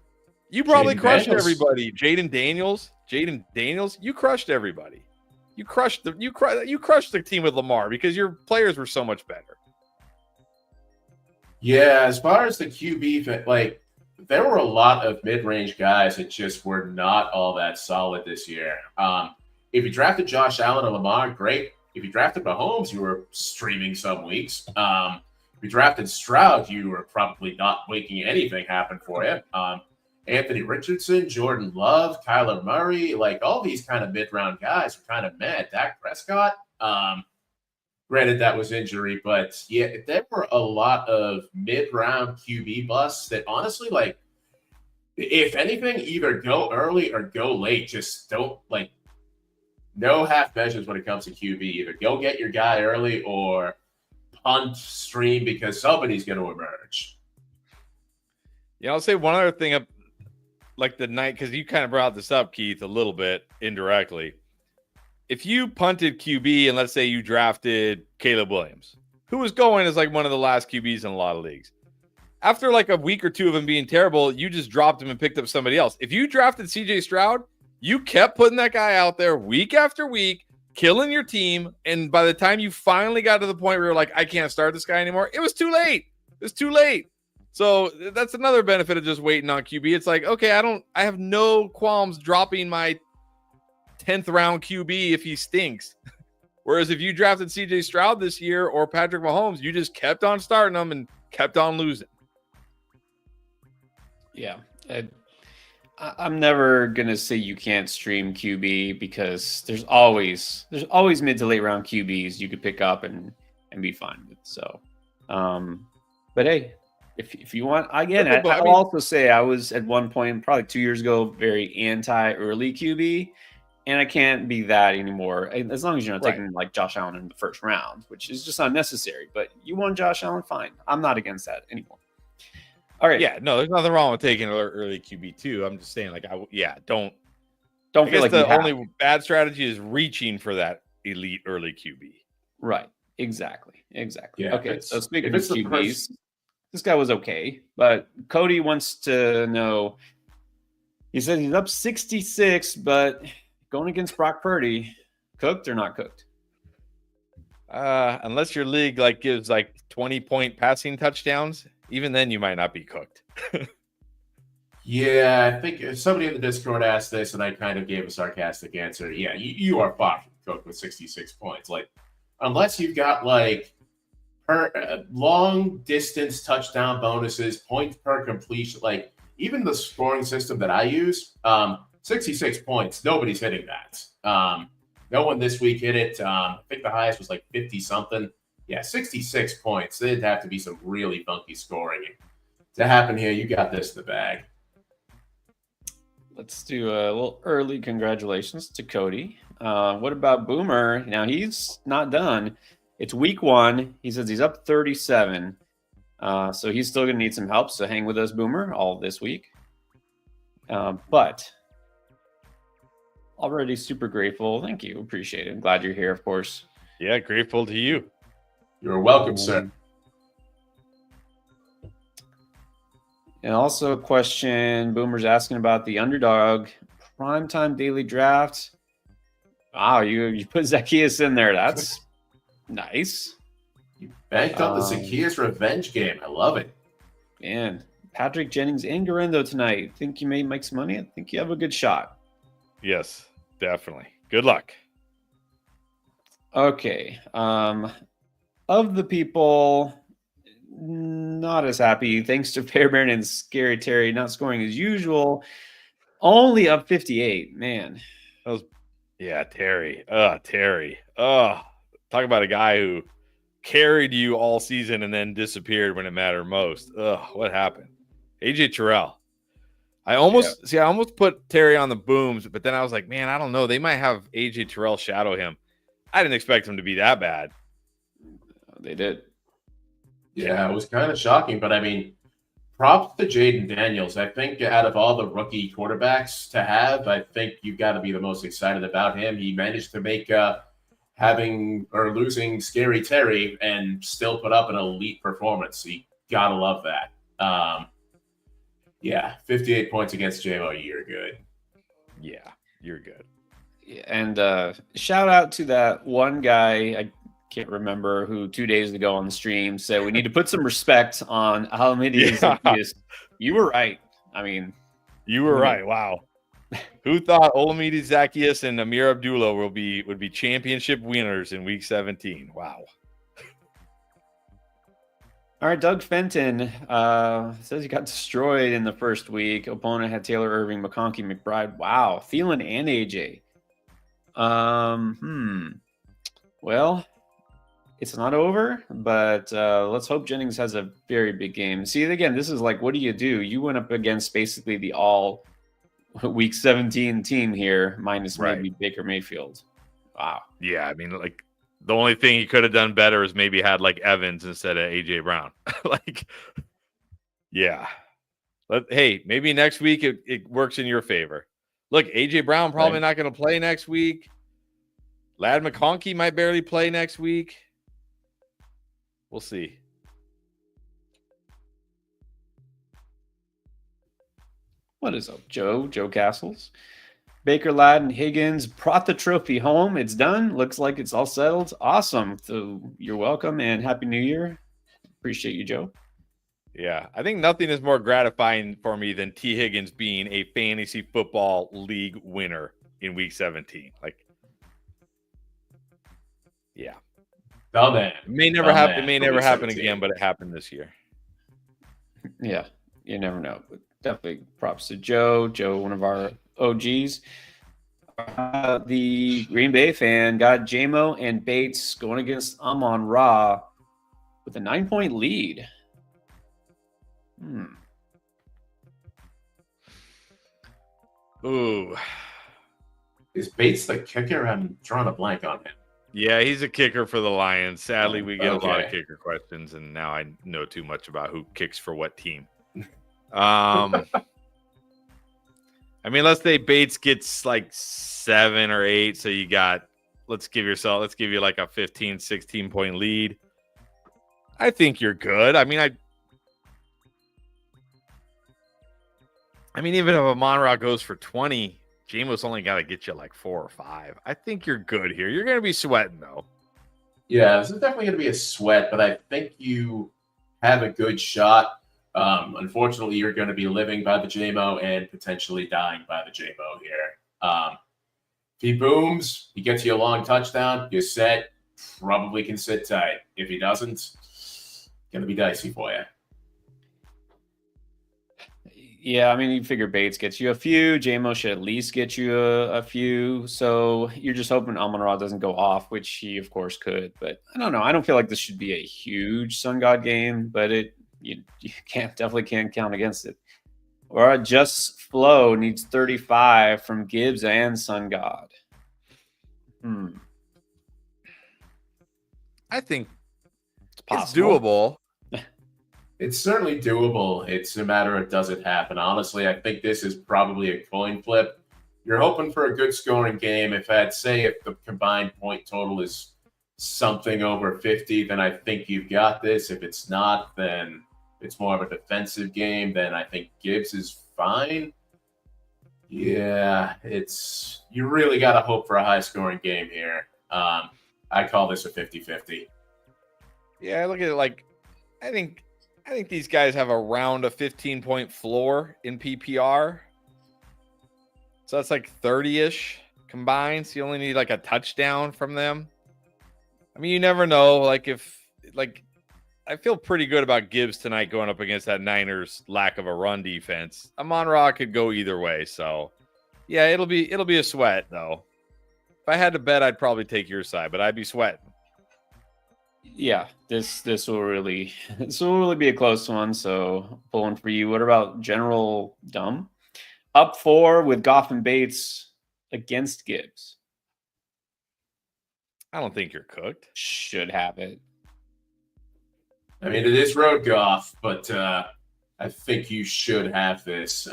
C: you probably crushed everybody. Jaden Daniels, you crushed everybody. You crushed the team with Lamar because your players were so much better.
B: Yeah, as far as the QB, like there were a lot of mid-range guys that just were not all that solid this year. If you drafted Josh Allen or Lamar, great. If you drafted Mahomes, you were streaming some weeks. If you drafted Stroud, you were probably not making anything happen for you. Anthony Richardson, Jordan Love, Kyler Murray, like all these kind of mid-round guys are kind of mad. Dak Prescott, granted that was injury, but yeah, there were a lot of mid-round QB busts that honestly, like, if anything, either go early or go late. Just don't, like, no half measures when it comes to QB. Either go get your guy early or punt, stream, because somebody's going to emerge.
C: Yeah, I'll say one other thing. Like the night, because you kind of brought this up, Keith, a little bit indirectly. If you punted QB and let's say you drafted Caleb Williams, who was going as like one of the last QBs in a lot of leagues, after like a week or two of him being terrible, you just dropped him and picked up somebody else. If you drafted CJ Stroud, you kept putting that guy out there week after week, killing your team. And by the time you finally got to the point where you're like, I can't start this guy anymore, it was too late. It was too late. So that's another benefit of just waiting on QB. It's like, okay, I have no qualms dropping my 10th round QB if he stinks. Whereas if you drafted CJ Stroud this year or Patrick Mahomes, you just kept on starting them and kept on losing.
A: Yeah. I'm never going to say you can't stream QB because there's always mid to late round QBs you could pick up and be fine with. So, but hey, if you want, again, I'll also say I was at one point, probably 2 years ago, very anti-early QB, and I can't be that anymore. As long as you're not taking like Josh Allen in the first round, which is just unnecessary. But you want Josh Allen, fine. I'm not against that anymore. All right.
C: Yeah, no, there's nothing wrong with taking an early QB too. I'm just saying, like, don't
A: feel like
C: the only bad strategy is reaching for that elite early QB.
A: Right. Exactly.
B: Yeah,
A: okay. So speaking of QBs. This guy was okay, but Cody wants to know. He said he's up 66, but going against Brock Purdy, cooked or not cooked?
C: Unless your league like gives like 20-point passing touchdowns, even then you might not be cooked.
B: Yeah, I think somebody in the Discord asked this, and I kind of gave a sarcastic answer. Yeah, you are far from cooked with 66 points. Like, unless you've got like long distance touchdown bonuses, points per completion, like even the scoring system that I use, 66 points, nobody's hitting that. No one this week hit it. I think the highest was like 50 something. Yeah, 66 points. There'd have to be some really funky scoring to happen here. You got this in the bag.
A: Let's do a little early congratulations to Cody. What about Boomer? Now he's not done. It's week 1. He says he's up 37. So he's still going to need some help. So hang with us, Boomer, all this week. But already super grateful. Thank you. Appreciate it. I'm glad you're here, of course.
C: Yeah, grateful to you.
B: You're welcome, sir.
A: And also a question, Boomer's asking about the underdog primetime daily draft. Wow, you put Zacchaeus in there. That's nice.
B: You banked on the Zacchaeus revenge game. I love it.
A: Man, Patrick Jennings and Garendo tonight. Think you may make some money? I think you have a good shot.
C: Yes, definitely. Good luck.
A: Okay. Of the people not as happy, thanks to Fairbairn and Scary Terry not scoring as usual, only up 58. Man.
C: Terry. Terry. Talk about a guy who carried you all season and then disappeared when it mattered most. What happened? AJ Terrell. I almost put Terry on the booms, but then I was like, man, I don't know. They might have AJ Terrell shadow him. I didn't expect him to be that bad.
A: They did.
B: Yeah, it was kind of shocking, but I mean, props to Jaden Daniels. I think out of all the rookie quarterbacks to have, I think you've got to be the most excited about him. He managed to make having or losing Scary Terry and still put up an elite performance. So you gotta love that. 58 points against JMO. You're good.
C: Yeah, you're good.
A: And shout out to that one guy, I can't remember who, 2 days ago on the stream said we need to put some respect on Alamides.
C: Yeah.
A: You were right. I mean,
C: You were right. Wow. Who thought Olamides Zacchaeus and Amir Abdullah would be championship winners in week 17? Wow.
A: All right, Doug Fenton says he got destroyed in the first week. Opponent had Taylor Irving, McConkey, McBride. Wow, Thielen and AJ. Well, it's not over, but let's hope Jennings has a very big game. See, again, this is like, what do? You went up against basically the all week 17 team here, minus maybe Baker Mayfield. Wow.
C: Yeah, I mean, like, the only thing he could have done better is maybe had like Evans instead of AJ Brown. Yeah. But hey, maybe next week it works in your favor. Look, AJ Brown probably not going to play next week. Lad McConkey might barely play next week. We'll see.
A: What is up, Joe? Joe Castles. Baker, Ladd, and Higgins brought the trophy home. It's done. Looks like it's all settled. Awesome. So you're welcome and Happy New Year. Appreciate you, Joe.
C: Yeah, I think nothing is more gratifying for me than T. Higgins being a fantasy football league winner in week 17. Like, yeah.
B: Oh, man.
C: It may never happen. It may never happen again, but it happened this year.
A: Yeah, you never know. But definitely props to Joe. Joe, one of our OGs. The Green Bay fan got JMO and Bates going against Amon-Ra with a 9-point lead.
C: Ooh.
B: Is Bates the kicker? I'm drawing a blank on him.
C: Yeah, he's a kicker for the Lions. Sadly, we get a lot of kicker questions, and now I know too much about who kicks for what team. I mean, let's say Bates gets like 7 or 8. So you got, let's give you like a 15, 16 point lead. I think you're good. I mean, even if Amon-Ra goes for 20, Jameis only got to get you like 4 or 5. I think you're good here. You're going to be sweating, though.
B: Yeah, this is definitely going to be a sweat, but I think you have a good shot. Unfortunately, you're going to be living by the JMO and potentially dying by the JMO here. If he booms, he gets you a long touchdown, you're set, probably can sit tight. If he doesn't, it's going to be dicey for you.
A: Yeah, I mean, you figure Bates gets you a few. JMO should at least get you a few. So you're just hoping Amon-Ra doesn't go off, which he, of course, could. But I don't know. I don't feel like this should be a huge Sun God game, but you definitely can't count against it. Or Just Flow needs 35 from Gibbs and Sun God.
C: I think
A: it's
C: doable.
B: It's certainly doable. It's a matter of does it happen. Honestly, I think this is probably a coin flip. You're hoping for a good scoring game. If the combined point total is something over 50, then I think you've got this. If it's not, then it's more of a defensive game. Then I think Gibbs is fine. Yeah, you really got to hope for a high scoring game here. I call this a 50-50.
C: Yeah, I look at it like I think these guys have around a 15-point floor in PPR. So that's like 30-ish combined. So you only need like a touchdown from them. I mean, you never know. I feel pretty good about Gibbs tonight going up against that Niners lack of a run defense. Amon-Ra could go either way. So yeah, it'll be a sweat though. If I had to bet, I'd probably take your side, but I'd be sweating.
A: Yeah, this will really be a close one. So pulling for you. What about General Dumb? Up 4 with Goff and Bates against Gibbs.
C: I don't think you're cooked.
A: Should have it.
B: I mean, it is road Goff, but I think you should have this.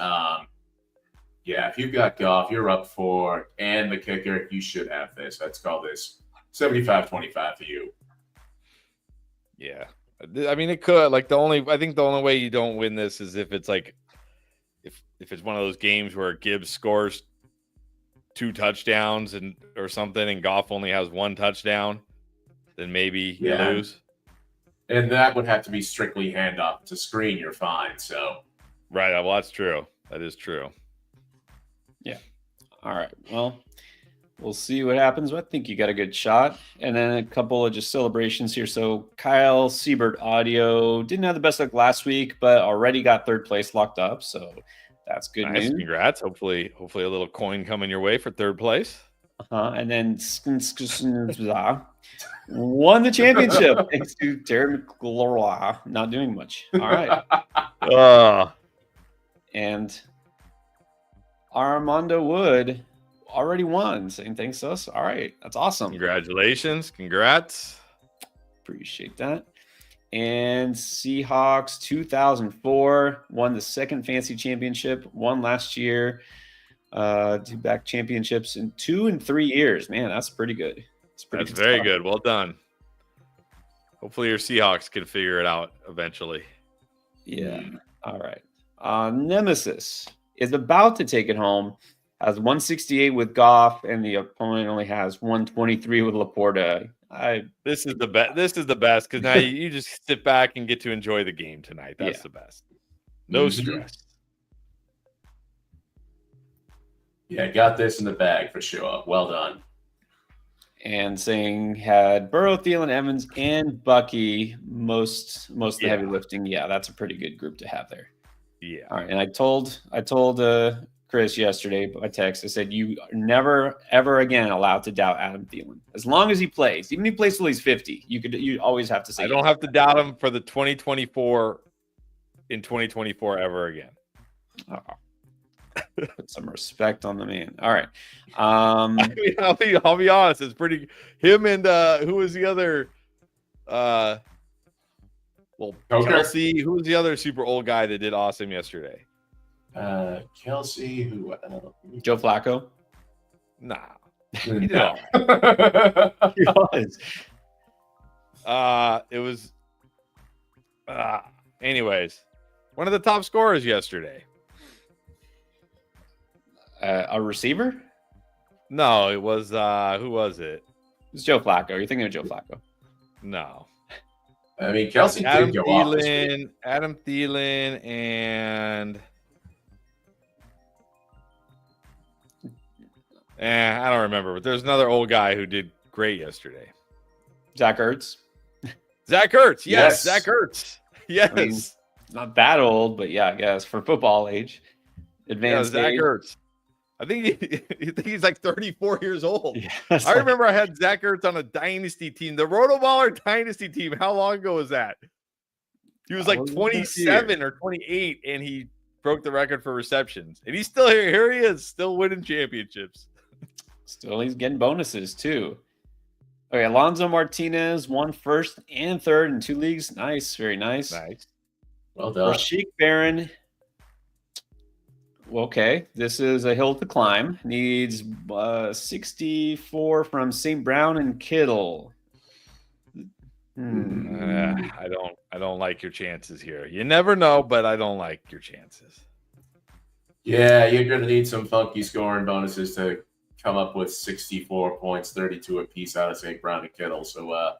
B: If you've got Goff, you're up 4, and the kicker, you should have this. Let's call this 75-25 for you.
C: Yeah. I mean, it could. I think the only way you don't win this is if it's like, if it's one of those games where Gibbs scores 2 touchdowns or something, and Goff only has 1 touchdown, then maybe you lose.
B: And that would have to be strictly handoff to screen. You're fine. So,
C: right. Well, that's true. That is true.
A: Yeah. All right. Well, we'll see what happens. I think you got a good shot. And then a couple of just celebrations here. So Kyle Siebert Audio didn't have the best luck last week, but already got 3rd place locked up. So that's good
C: nice.
A: news.
C: Congrats. Hopefully a little coin coming your way for 3rd place.
A: And then won the championship thanks to Terry McLaurin. Not doing much. All right. And Armando Wood already won. Saying thanks to us. All right. That's awesome.
C: Congratulations. Congrats.
A: Appreciate that. And Seahawks 2004 won the 2nd fantasy championship. Won last year. 2 back championships in 2 and 3 years. Man, that's pretty good.
C: That's very good. Well done. Hopefully your Seahawks can figure it out eventually.
A: Yeah. All right. Nemesis is about to take it home. Has 168 with Goff, and the opponent only has 123 with Laporta.
C: This is the best. This is the best because now you just sit back and get to enjoy the game tonight. That's the best. No stress.
B: Yeah, got this in the bag for sure. Well done.
A: And saying had Burrow, Thielen, Evans, and Bucky most of the heavy lifting. Yeah, that's a pretty good group to have there.
C: Yeah.
A: All right. And I told Chris yesterday by text. I said you are never ever again allowed to doubt Adam Thielen as long as he plays. Even if he plays till he's 50, you always have to say.
C: I don't have to doubt him for the 2024 in 2024 ever again.
A: Oh. Put some respect on the man. All right.
C: I mean, I'll be honest. It's pretty. Him and who was the other? Kelsey. Who was the other super old guy that did awesome yesterday?
B: Kelsey. Who?
A: Joe Flacco.
C: Nah.
B: He
A: did all
C: right. He was. It was. Anyways, one of the top scorers yesterday.
A: A receiver?
C: No, it was who was it?
A: It was Joe Flacco. You're thinking of Joe Flacco.
C: No.
B: I mean, Kelsey
C: Adam
B: did go off this week.
C: Adam Thielen and I don't remember, but there's another old guy who did great yesterday.
A: Zach Ertz.
C: Zach Ertz. Yes. Zach Ertz. Yes.
A: I mean, not that old, but yeah, I guess for football age. Advanced
C: Zach
A: age.
C: Ertz. I think he's like 34 years old.
A: Yeah,
C: I remember I had Zach Ertz on a dynasty team, the Rotoballer dynasty team. How long ago was that? He was like 27 or 28, and he broke the record for receptions. And he's still here. Here he is, still winning championships.
A: Still, he's getting bonuses too. Okay, Alonzo Martinez won 1st and 3rd in 2 leagues. Nice, very nice.
B: Nice. Well done.
A: Rasheek Barron. Okay, this is a hill to climb. Needs 64 from St. Brown and Kittle.
C: I don't like your chances here. You never know, but I don't like your chances.
B: Yeah, you're going to need some funky scoring bonuses to come up with 64 points, 32 apiece out of St. Brown and Kittle. So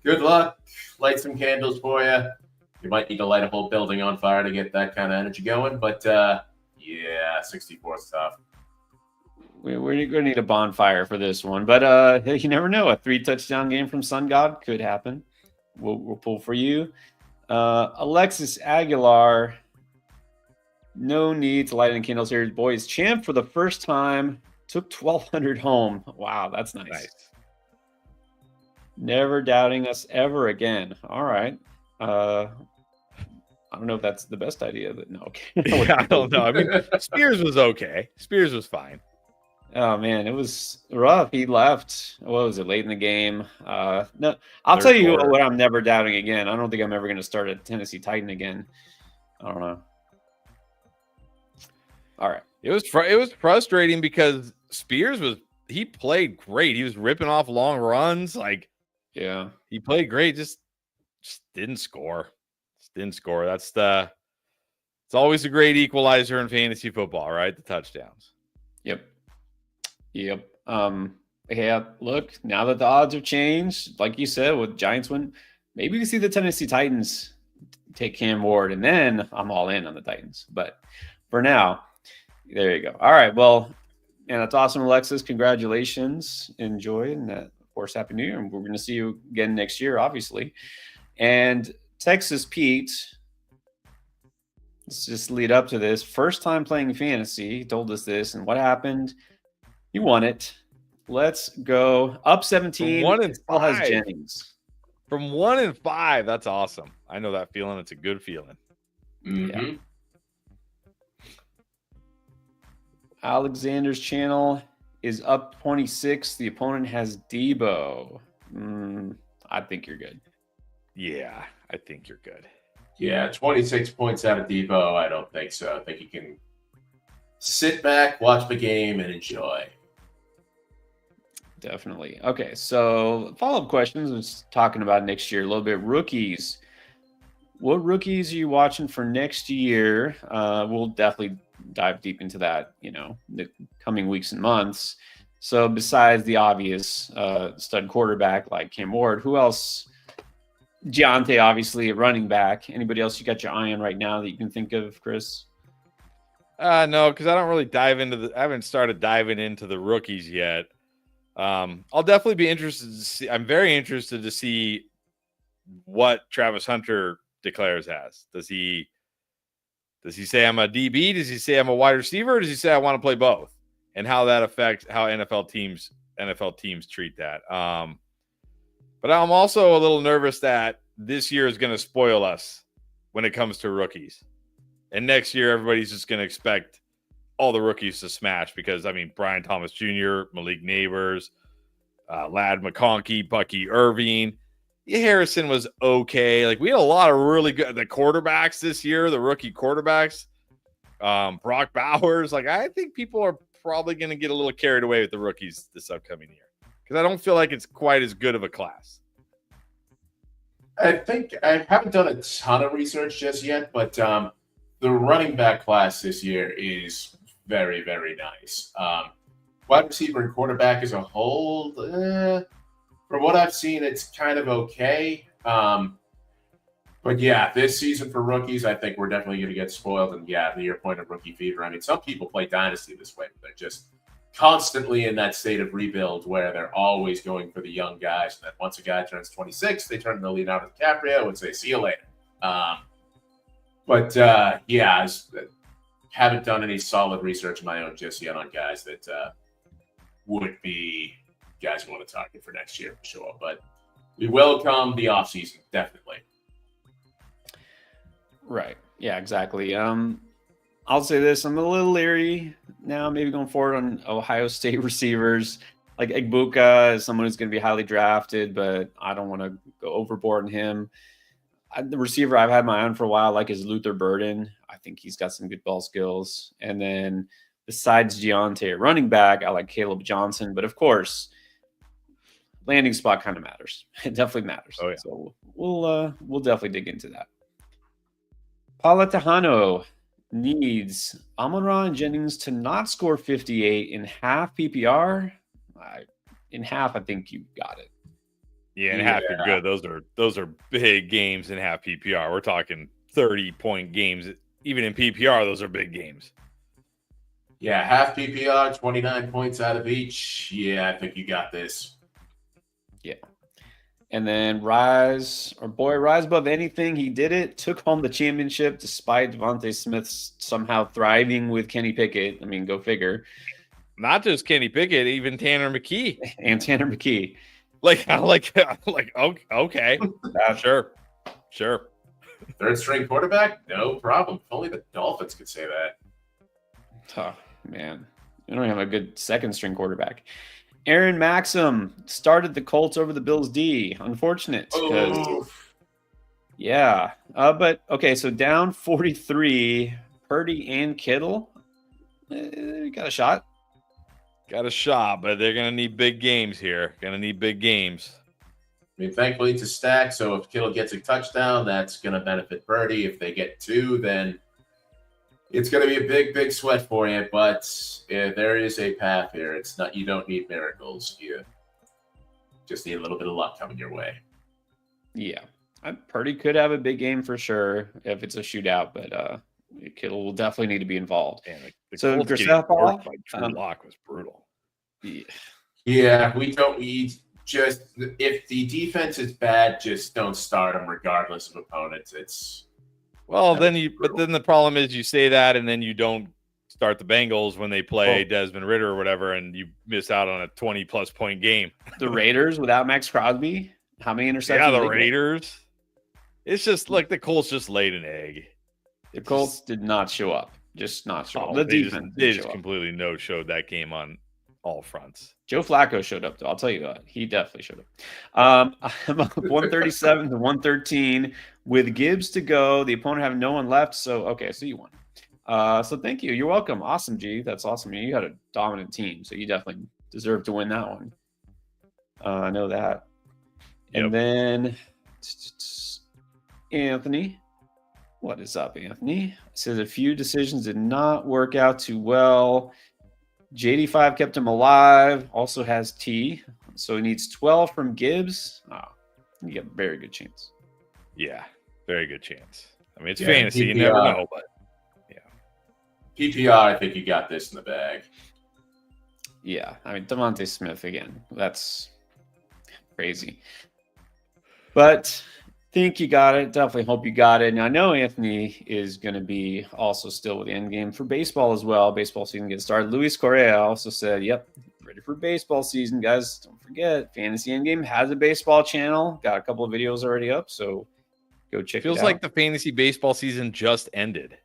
B: good luck. Light some candles for you. You might need to light a whole building on fire to get that kind of energy going, but yeah, 64 is tough.
A: We're going to need a bonfire for this one, but you never know. A 3-touchdown game from Sun God could happen. We'll pull for you. Alexis Aguilar, no need to light any candles here. Boys, champ for the first time, took 1,200 home. Wow, that's nice. Never doubting us ever again. All right. I don't know if that's the best idea, but no. Okay.
C: Yeah, I don't know. I mean, Spears was okay. Spears was fine.
A: Oh man, it was rough. He left. What was it? Late in the game. No, I'll tell you what I'm never doubting again. I don't think I'm ever going to start a Tennessee Titan again. I don't know. All right.
C: It was frustrating because Spears was he played great. He was ripping off long runs. Like,
A: Yeah.
C: he played great. Just didn't score. Just didn't score. It's always a great equalizer in fantasy football, right? The touchdowns.
A: Yep. Yeah, look, now that the odds have changed, like you said, with Giants win, maybe we see the Tennessee Titans take Cam Ward, and then I'm all in on the Titans. But for now, there you go. All right. Well, and that's awesome, Alexis. Congratulations. Enjoy. And of course, Happy New Year. And we're going to see you again next year, obviously. And Texas Pete, let's just lead up to this. First time playing fantasy, he told us this. And what happened? He won it. Let's go. Up 17.
C: From 1 and
A: still has
C: 5.
A: Jennings.
C: From 1 and 5. That's awesome. I know that feeling. It's a good feeling.
B: Mm-hmm.
A: Yeah. Alexander's channel is up 26. The opponent has Debo. I think you're good.
C: Yeah, I think you're good.
B: Yeah, 26 points out of Debo. I don't think so. I think you can sit back, watch the game, and enjoy.
A: Definitely. Okay, so follow-up questions. I was talking about next year a little bit. Rookies. What rookies are you watching for next year? We'll definitely dive deep into that, the coming weeks and months. So besides the obvious stud quarterback like Cam Ward, who else? Giante, obviously, a running back. Anybody else you got your eye on right now that you can think of, Chris?
C: No, because I don't really I haven't started diving into the rookies yet. I'll definitely be interested to see. I'm very interested to see what Travis Hunter declares as. Does he say I'm a DB? Does he say I'm a wide receiver? Or does he say I want to play both? And how that affects how NFL teams treat that. But I'm also a little nervous that this year is going to spoil us when it comes to rookies. And next year, everybody's just going to expect all the rookies to smash because, Brian Thomas Jr., Malik Neighbors, Ladd McConkey, Bucky Irving. Harrison was okay. Like, we had a lot of really good the quarterbacks this year, the rookie quarterbacks. Brock Bowers. Like, I think people are probably going to get a little carried away with the rookies this upcoming year because I don't feel like it's quite as good of a class.
B: I think I haven't done a ton of research just yet, but the running back class this year is very, very nice. Wide receiver and quarterback as a whole, from what I've seen, it's kind of okay. But yeah, this season for rookies, I think we're definitely going to get spoiled. And yeah, to your point of rookie fever, some people play Dynasty this way. They're just constantly in that state of rebuild where they're always going for the young guys. And then once a guy turns 26, they turn to Leonardo DiCaprio and say, see you later. Yeah, I haven't done any solid research of my own just yet on guys that would be guys we want to target for next year for sure. But we welcome the offseason, definitely.
A: Right. Yeah, exactly. I'll say this. I'm a little leery now, maybe going forward on Ohio State receivers. Like Egbuka is someone who's going to be highly drafted, but I don't want to go overboard on him. The receiver I've had my eye on for a while, like, is Luther Burden. I think he's got some good ball skills. And then besides Giante, running back, I like Caleb Johnson. But of course, landing spot kind of matters. It definitely matters.
C: Oh, yeah.
A: So we'll definitely dig into that. Paula Tejano needs Amon-Ra and Jennings to not score 58 in half PPR. In half, I think you got it.
C: Yeah, in half you're good. Those are big games in half PPR. We're talking 30-point games. Even in PPR, those are big games.
B: Yeah, half PPR, 29 points out of each. Yeah, I think you got this.
A: Yeah. And then rise above anything. He did it. Took home the championship despite Devontae Smith somehow thriving with Kenny Pickett. Go figure.
C: Not just Kenny Pickett, even Tanner McKee.
A: And Tanner McKee.
C: Okay. Sure.
B: Third string quarterback? No problem. If only the Dolphins could say that.
A: Oh, man. We don't have a good second string quarterback. Aaron Maxim started the Colts over the Bills D. Unfortunate. Yeah. But okay, so down 43, Purdy and Kittle. We got a shot.
C: Got a shot, but they're going to need big games here. Going to need big games.
B: I mean, thankfully it's a stack, so if Kittle gets a touchdown, that's going to benefit Birdie. If they get 2, then it's going to be a big, big sweat for you. But there is a path here. It's not, you don't need miracles. You just need a little bit of luck coming your way.
A: Yeah. Purdy could have a big game for sure if it's a shootout, but Kittle will definitely need to be involved.
C: Man, the
A: So
C: Colts getting
A: Graceffa,
C: worked by Drew Lock was brutal.
B: Yeah, we don't need just if the defense is bad, just don't start them regardless of opponents. It's
C: but then the problem is you say that and then you don't start the Bengals when they play Desmond Ridder or whatever, and you miss out on a 20-plus point game.
A: The Raiders without Max Crosby, how many interceptions?
C: Yeah, the Raiders. It's just like the Colts just laid an egg.
A: The Colts did not show up. Just not show up. The
C: They
A: defense
C: just completely no-showed that game on all fronts.
A: Joe Flacco showed up, though. I'll tell you what. He definitely showed up. I'm up 137 to 113 with Gibbs to go. The opponent have no one left. So you won. So thank you. You're welcome. Awesome, G. That's awesome. You had a dominant team, so you definitely deserve to win that one. I know that.
C: Yep.
A: And then Anthony. What is up, Anthony? Says a few decisions did not work out too well. JD5 kept him alive. Also has T. So he needs 12 from Gibbs. Oh, you get a very good chance.
C: Yeah, very good chance. I mean, it's fantasy.
B: PPR.
C: You never know, but yeah.
B: PPR, I think you got this in the bag.
A: Yeah, I mean, Devontae Smith again. That's crazy. But think you got it. Definitely hope you got it. Now, I know Anthony is going to be also still with the end game for baseball as well. Baseball season gets started. Luis Correa also said, yep, ready for baseball season, guys. Don't forget, Fantasy Endgame has a baseball channel. Got a couple of videos already up, so go check it out.
C: Feels like the fantasy baseball season just ended.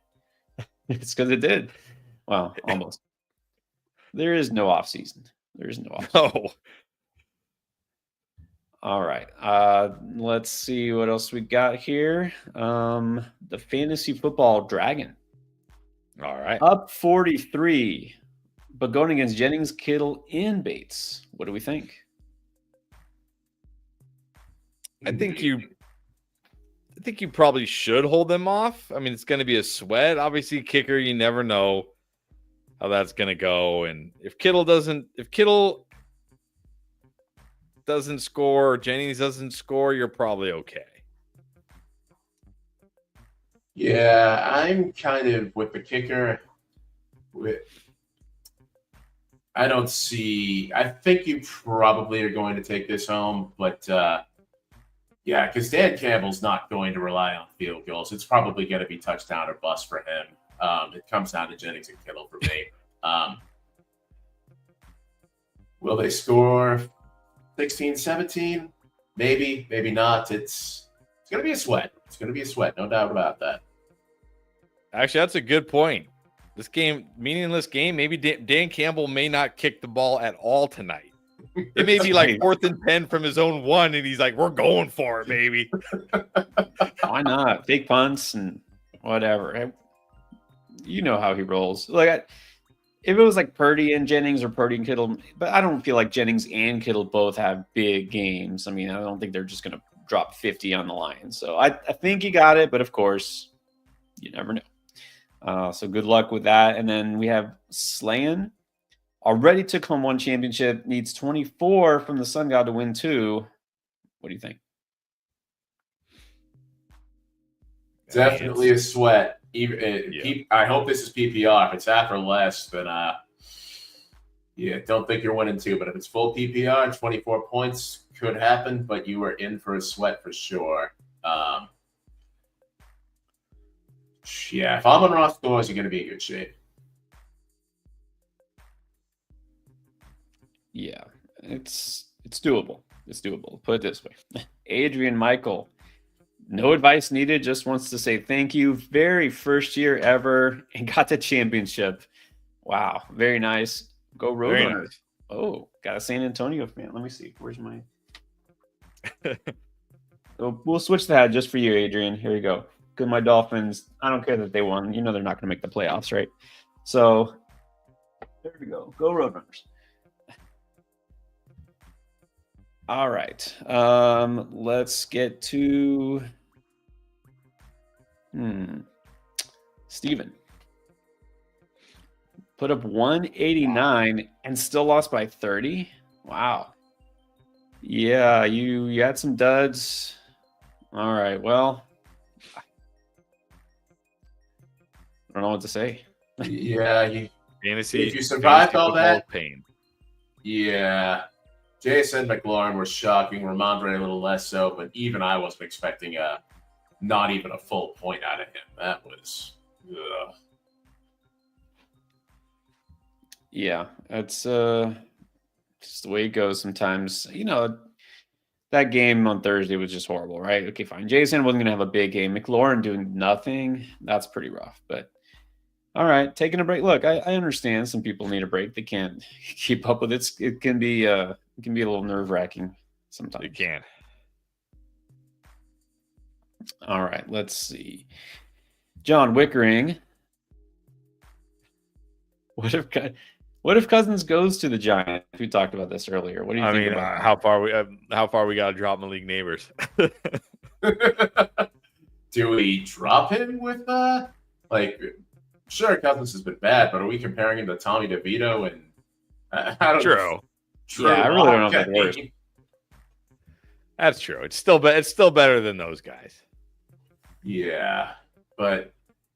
A: It's because it did. Well, almost. There is no off season. There is no off season.
C: No.
A: All right. Let's see what else we got here. The fantasy football dragon.
C: All right.
A: Up 43, but going against Jennings, Kittle, and Bates. What do we think?
C: I think you probably should hold them off. I mean, it's going to be a sweat. Obviously, kicker, you never know how that's going to go. And if Kittle doesn't score, or Jennings doesn't score, you're probably okay.
B: Yeah, I'm kind of with the kicker. I think you probably are going to take this home, but yeah, because Dan Campbell's not going to rely on field goals. It's probably going to be touchdown or bust for him. It comes down to Jennings and Kittle for me. Will they score 16, 17? Maybe, maybe not. It's going to be a sweat. It's going to be a sweat, no doubt about that.
C: Actually, that's a good point. This game, meaningless game, maybe Dan Campbell may not kick the ball at all tonight. It may be like 4th and 10 from his own 1, and he's like, we're going for it, baby.
A: Why not? Fake punts and whatever. You know how he rolls. Like, if it was like Purdy and Jennings or Purdy and Kittle, but I don't feel like Jennings and Kittle both have big games. I mean, I don't think they're just going to drop 50 on the line. So I think you got it, but of course, you never know. So good luck with that. And then we have Slayan. Already took home 1 championship, needs 24 from the Sun God to win 2. What do you think?
B: Definitely a sweat. I hope this is PPR. If it's half or less, then don't think you're winning 2. But if it's full PPR, 24 points could happen, but you are in for a sweat for sure. If Amon-Ra scores, you're going to be in good shape.
A: Yeah, it's doable. It's doable. Put it this way. Adrian Michael, no advice needed, just wants to say thank you. Very first year ever and got the championship. Wow, very nice. Go Roadrunners. Nice. Oh, got a San Antonio fan. Let me see. Where's my So we'll switch the hat just for you, Adrian. Here you go. Good, my Dolphins. I don't care that they won. You know they're not going to make the playoffs, right? So there we go. Go Roadrunners. All right. Let's get to Steven. Put up 189 and still lost by 30. Wow. Yeah, you had some duds. All right. Well, I don't know what to say.
B: Yeah,
C: Fantasy.
B: if you survived all that,
C: pain.
B: Yeah. Jason McLaurin was shocking. Ramondre a little less so, but even I wasn't expecting not even a full point out of him. That was ugh.
A: Yeah, it's just the way it goes sometimes. That game on Thursday was just horrible, right? Okay, fine. Jason wasn't gonna have a big game. McLaurin doing nothing. That's pretty rough. But all right, taking a break. Look, I understand some people need a break. They can't keep up with it. It can be a little nerve-wracking sometimes.
C: It can.
A: All right, let's see. John Wickering. What if Cousins goes to the Giants? We talked about this earlier. What do you think about that?
C: how far we got to drop Malik Neighbors?
B: Do we drop him with sure, Cousins has been bad, but are we comparing him to Tommy DeVito and I don't
C: True.
A: Yeah, I really don't know if that works.
C: That's true. It's still better than those guys.
B: Yeah, but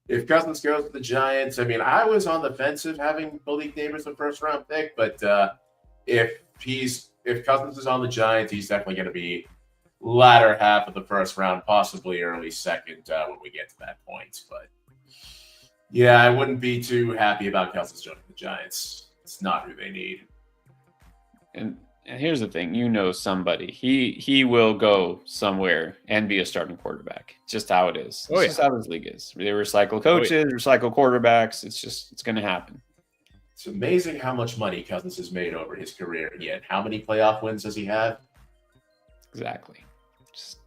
B: if Cousins goes to the Giants, I mean, I was on the fence of having Malik Neighbors the first round pick, but if Cousins is on the Giants, he's definitely going to be latter half of the first round, possibly early second when we get to that point. But yeah, I wouldn't be too happy about Cousins joining the Giants. It's not who they need.
A: And here's the thing, somebody. He will go somewhere and be a starting quarterback. It's just how it is. It's just how this league is. They recycle coaches, recycle quarterbacks. It's going to happen.
B: It's amazing how much money Cousins has made over his career. Yet, how many playoff wins does he have?
A: Exactly. Just,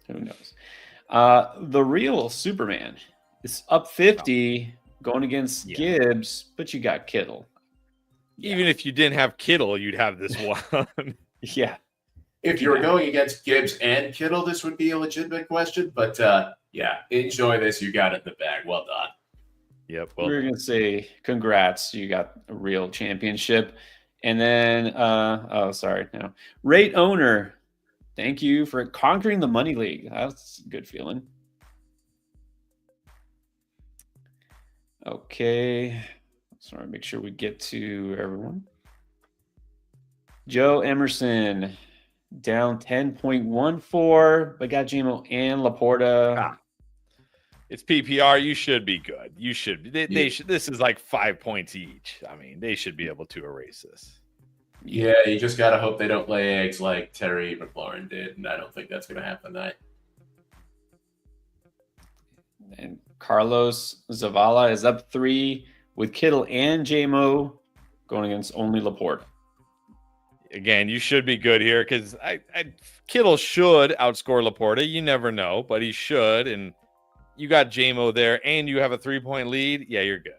A: who knows? The real Superman is up 50 going against Gibbs, but you got Kittle.
C: Even if you didn't have Kittle, you'd have this one.
A: Yeah.
B: If you were going against Gibbs and Kittle, this would be a legitimate question. But yeah, enjoy this. You got it in the bag. Well done.
C: Yep.
A: Well, we're going to say congrats. You got a real championship. And then, Rate Owner, thank you for conquering the Money League. That's a good feeling. Okay. Sorry, make sure we get to everyone. Joe Emerson down 10.14, but got GMO and Laporta.
C: It's PPR. You should be good. You should. They should. This is like 5 points each. I mean, they should be able to erase this.
B: Yeah, you just gotta hope they don't lay eggs like Terry McLaurin did, and I don't think that's gonna happen tonight.
A: And Carlos Zavala is up 3 with Kittle and JMO going against only Laporta.
C: Again, you should be good here because Kittle should outscore Laporta. You never know, but he should. And you got JMO there, and you have a 3-point lead. Yeah, you're good.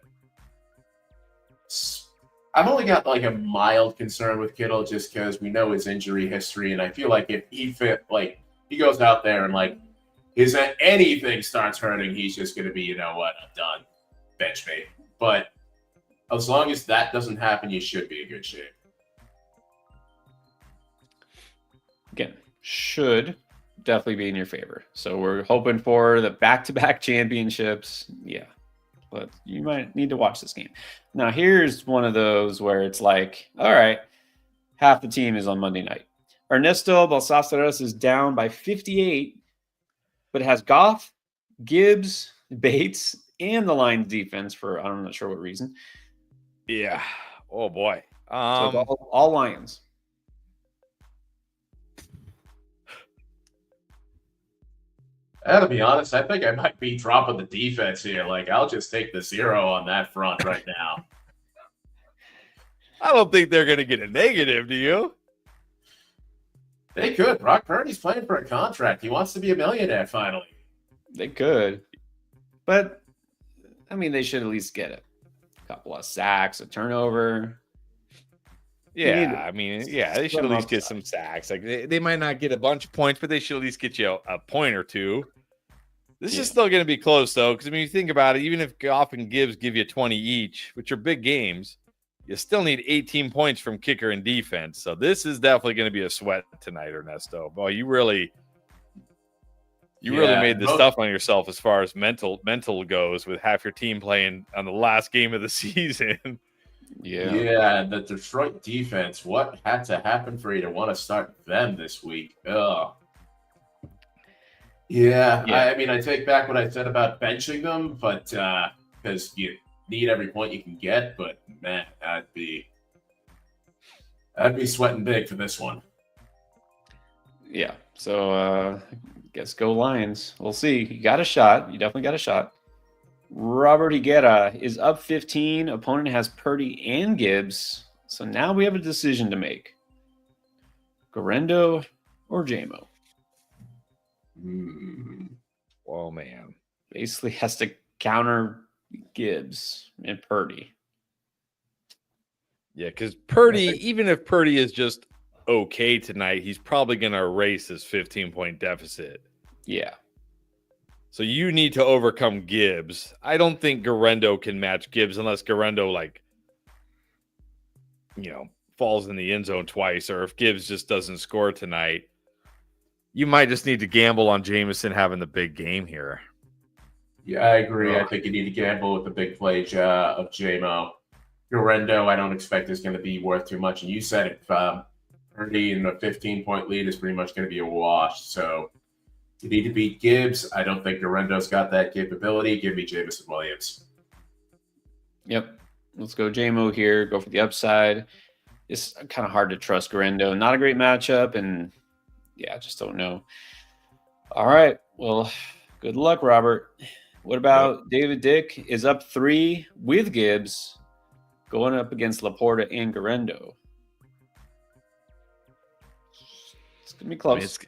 B: I've only got like a mild concern with Kittle just because we know his injury history, and I feel like if he goes out there and anything starts hurting, he's just going to be, I'm done. Bench me. But as long as that doesn't happen, you should be in good shape.
A: Again, should definitely be in your favor. So we're hoping for the back-to-back championships. Yeah, but you might need to watch this game. Now, here's one of those where it's like, all right, half the team is on Monday night. Ernesto Balsasares is down by 58, but has Goff, Gibbs, Bates, and the Lions defense for I'm not sure what reason.
C: Yeah. Oh boy.
A: So all Lions.
B: I gotta be honest, I think I might be dropping the defense here. I'll just take the 0 on that front right now.
C: I don't think they're gonna get a negative, do you?
B: They could. Brock Purdy's playing for a contract. He wants to be a millionaire finally.
A: They could. But I mean, they should at least get a couple of sacks, a turnover.
C: Yeah, I mean, yeah, they should at least get some sacks. Like they might not get a bunch of points, but they should at least get you a point or two. This is still going to be close, though, because I mean, you think about it, even if Goff and Gibbs give you 20 each, which are big games, you still need 18 points from kicker and defense. So this is definitely going to be a sweat tonight, Ernesto. Boy, you really made this stuff on yourself as far as mental goes, with half your team playing on the last game of the season.
B: Yeah, the Detroit defense. What had to happen for you to want to start them this week? Ugh. Yeah, I mean, I take back what I said about benching them, but because you need every point you can get. But man, I'd be sweating big for this one.
A: Yeah. So I guess go Lions. We'll see. You got a shot. You definitely got a shot. Robert Higuera is up 15. Opponent has Purdy and Gibbs. So now we have a decision to make. Garendo or JMO?
C: Oh, man.
A: Basically has to counter Gibbs and Purdy.
C: Yeah, because Purdy, even if Purdy is just okay tonight, he's probably going to erase his 15-point deficit.
A: Yeah.
C: So you need to overcome Gibbs. I don't think Garendo can match Gibbs unless Garendo, falls in the end zone twice, or if Gibbs just doesn't score tonight. You might just need to gamble on Jameson having the big game here.
B: Yeah, I agree. I think you need to gamble with the big play of JMO. Garendo, I don't expect is going to be worth too much. And you said if Purdy in a 15-point lead is pretty much going to be a wash. So you need to beat Gibbs. I don't think Garendo's got that capability. Give me Jameson Williams.
A: Yep. Let's go JMO here. Go for the upside. It's kind of hard to trust Garendo. Not a great matchup, and I just don't know. All right. Well, good luck, Robert. What about David Dick is up 3 with Gibbs going up against Laporta and Garendo? It's going to be close.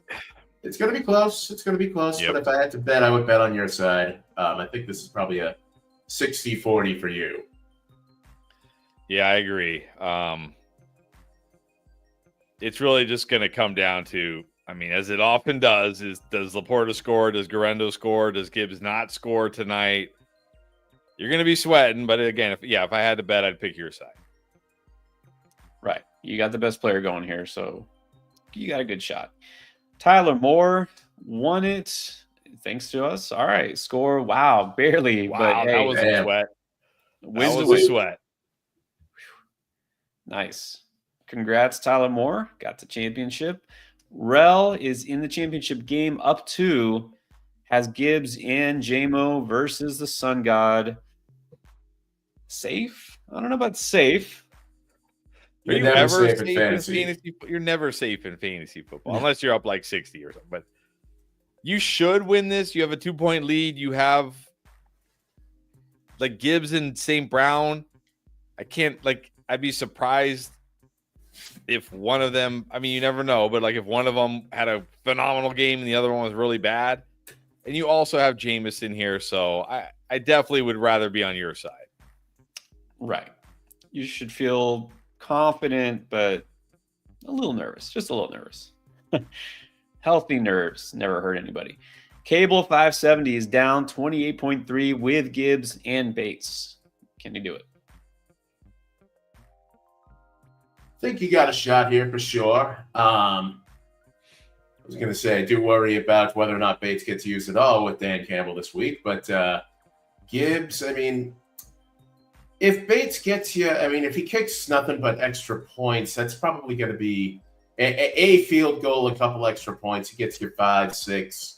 B: It's going to be close. It's going to be close. Yep. But if I had to bet, I would bet on your side. I think this is probably a 60-40 for you.
C: Yeah, I agree. It's really just going to come down to, as it often does Laporta score? Does Garendo score? Does Gibbs not score tonight? You're going to be sweating, but again, if I had to bet, I'd pick your side.
A: Right. You got the best player going here, so you got a good shot. Tyler Moore won it thanks to us. All right, score. Wow, barely.
C: Wow,
A: but
C: that was a sweat. That was a sweat.
A: Nice. Congrats, Tyler Moore. Got the championship. Rel is in the championship game up 2. Has Gibbs and JMO versus the Sun God. Safe? I don't know about safe.
C: Are you ever safe in fantasy? You're never safe in fantasy football unless you're up 60 or something. But you should win this. You have a 2-point lead. You have Gibbs and St. Brown. I'd be surprised if one of them, you never know, but if one of them had a phenomenal game and the other one was really bad. And you also have Jameson here, so I definitely would rather be on your side.
A: Right. You should feel confident, but a little nervous. Just a little nervous. Healthy nerves never hurt anybody. Cable 570 is down 28.3 with Gibbs and Bates. Can he do it?
B: I think you got a shot here for sure. I was going to say, I do worry about whether or not Bates gets used at all with Dan Campbell this week. But Gibbs, if Bates gets you, if he kicks nothing but extra points, that's probably going to be a field goal, a couple extra points. He gets you 5, 6.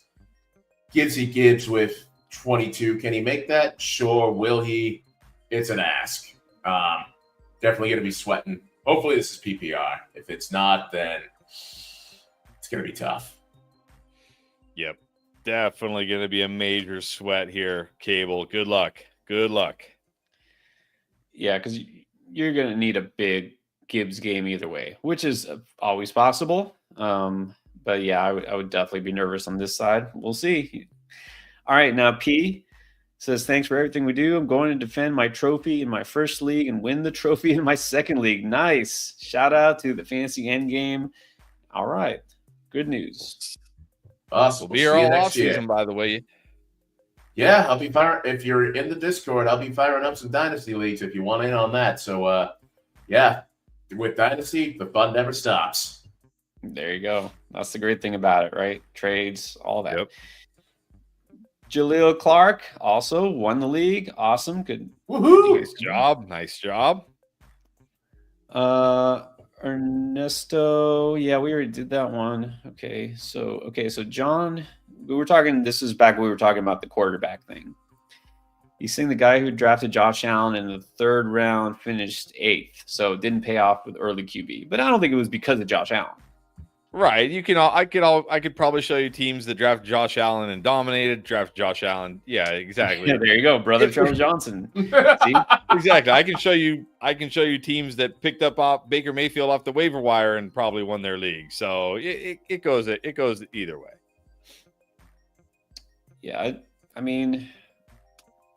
B: Gives you Gibbs with 22. Can he make that? Sure. Will he? It's an ask. Definitely going to be sweating. Hopefully this is PPR. If it's not, then it's going to be tough.
C: Yep. Definitely going to be a major sweat here, Cable. Good luck. Good luck.
A: Yeah, because you're going to need a big Gibbs game either way, which is always possible. But yeah, I would definitely be nervous on this side. We'll see. All right, now P Says, thanks for everything we do. I'm going to defend my trophy in my first league and win the trophy in my second league. Nice. Shout out to the Fantasy Endgame. All right. Good news.
B: Awesome.
C: We'll be here all off season, by the way.
B: Yeah, I'll be firing. If you're in the Discord, I'll be firing up some Dynasty leagues if you want in on that. So, yeah, with Dynasty, the fun never stops.
A: There you go. That's the great thing about it, right? Trades, all that.
C: Yep.
A: Jaleel Clark also won the league. Awesome. Good.
B: Woohoo!
C: Nice job.
A: Ernesto. Yeah, we already did that one. Okay. So John, this is back when we were talking about the quarterback thing. He's saying the guy who drafted Josh Allen in the third round finished 8th. So it didn't pay off with early QB. But I don't think it was because of Josh Allen.
C: Right. I could probably show you teams that draft Josh Allen and dominated, draft Josh Allen. Yeah, exactly.
A: Yeah, there you go, brother Charles Johnson. See?
C: Exactly. I can show you teams that picked up Baker Mayfield off the waiver wire and probably won their league. So it goes either way.
A: Yeah, I mean,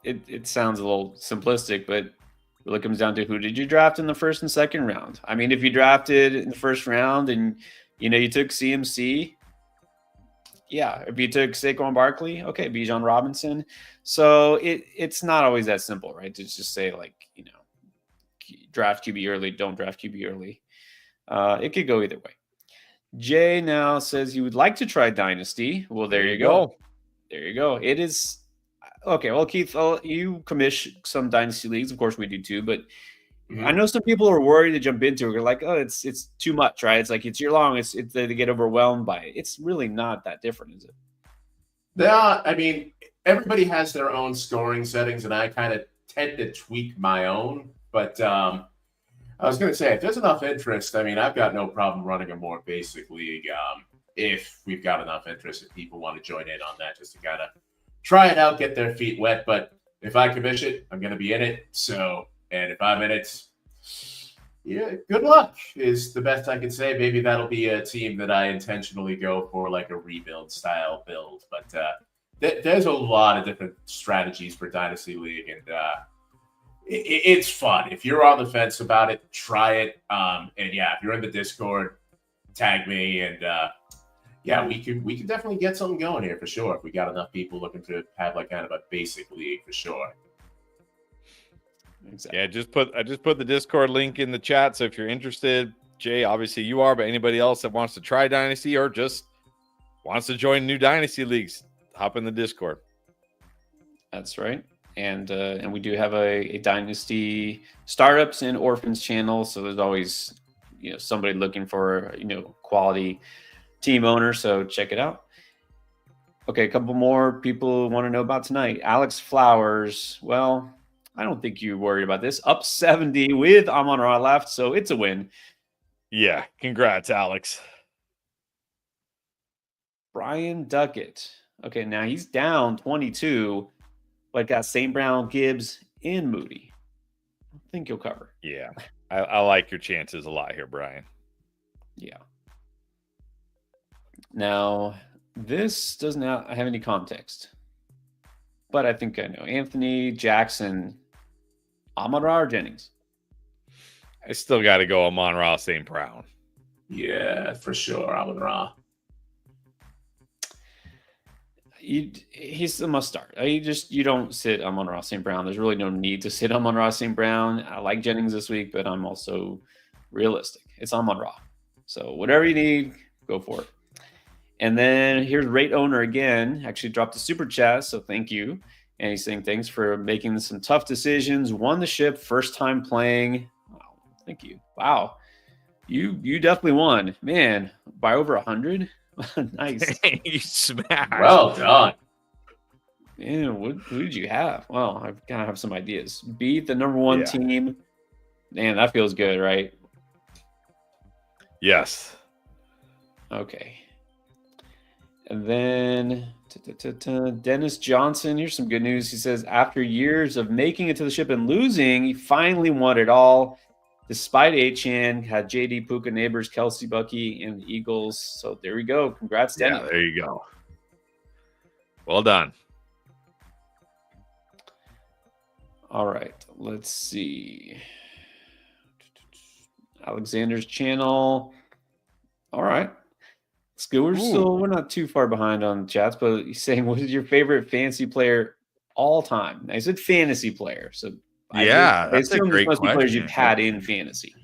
A: it sounds a little simplistic, but it really comes down to who did you draft in the first and second round. I mean, if you drafted in the first round and you took CMC. Yeah, if you took Saquon Barkley, okay, Bijan Robinson. So it's not always that simple, right? To just say draft QB early, don't draft QB early. It could go either way. Jay now says he would like to try Dynasty. Well, there you go. There you go. It is okay. Well, Keith, you commission some Dynasty leagues. Of course, we do too, but. I know some people are worried to jump into it. They're like, oh, it's too much, right? It's like it's year long. It's they get overwhelmed by it. It's really not that different, is it?
B: Yeah, I mean, everybody has their own scoring settings, and I kind of tend to tweak my own. But I was going to say, if there's enough interest, I mean, I've got no problem running a more basic league if we've got enough interest and people want to join in on that just to kind of try it out, get their feet wet. But if I commission it, I'm going to be in it. So... And if I'm in it, yeah, good luck is the best I can say. Maybe that'll be a team that I intentionally go for, like a rebuild style build. But there's a lot of different strategies for Dynasty League, and it's fun. If you're on the fence about it, try it. And yeah, if you're in the Discord, tag me, and yeah, we can definitely get something going here for sure. If we got enough people looking to have like kind of a basic league for sure.
A: Exactly.
C: Yeah, I just put the Discord link in the chat. So if you're interested, Jay, obviously you are, but anybody else that wants to try Dynasty or just wants to join new Dynasty leagues, hop in the Discord.
A: That's right. And we do have a Dynasty startups and orphans channel. So there's always somebody looking for quality team owner. So check it out. Okay, a couple more people want to know about tonight. Alex Flowers. Well, I don't think you're worried about this. Up 70 with Amon-Ra left, so it's a win.
C: Yeah, congrats, Alex.
A: Brian Duckett. Okay, now he's down 22, but got St. Brown, Gibbs, and Moody. I think you'll cover.
C: Yeah, I like your chances a lot here, Brian.
A: Yeah. Now, this does not have any context, but I think I know. Anthony Jackson, Amon-Ra or Jennings?
C: I still got to go Amon-Ra, St. Brown.
B: Yeah, for sure, Amon-Ra.
A: He's a must start. You don't sit Amon-Ra St. Brown. There's really no need to sit Amon-Ra St. Brown. I like Jennings this week, but I'm also realistic. It's Amon-Ra. So whatever you need, go for it. And then here's Rate Owner again. Actually dropped a super chat, so thank you. And he's saying thanks for making some tough decisions. Won the ship, first time playing. Oh, thank you. Wow. You definitely won. Man, by over 100. Nice.
C: You smashed.
B: Well done.
A: Man, who did you have? Well, I've got to have some ideas. Beat the number one team. Man, that feels good, right?
C: Yes.
A: Okay. And then Dennis Johnson, here's some good news. He says, after years of making it to the ship and losing, he finally won it all. Despite Achane, had JD, Puka, Neighbors, Kelsey, Bucky, and the Eagles. So there we go. Congrats, Dennis.
C: Yeah, there you go. Well done.
A: All right, let's see. Alexander's channel. All right. It's good. We're not too far behind on chats, but he's saying, what is your favorite fantasy player all time? I said fantasy player. So
C: Yeah,
A: I
C: that's a
A: assume this
C: great
A: must be players
C: question.
A: you've had in fantasy.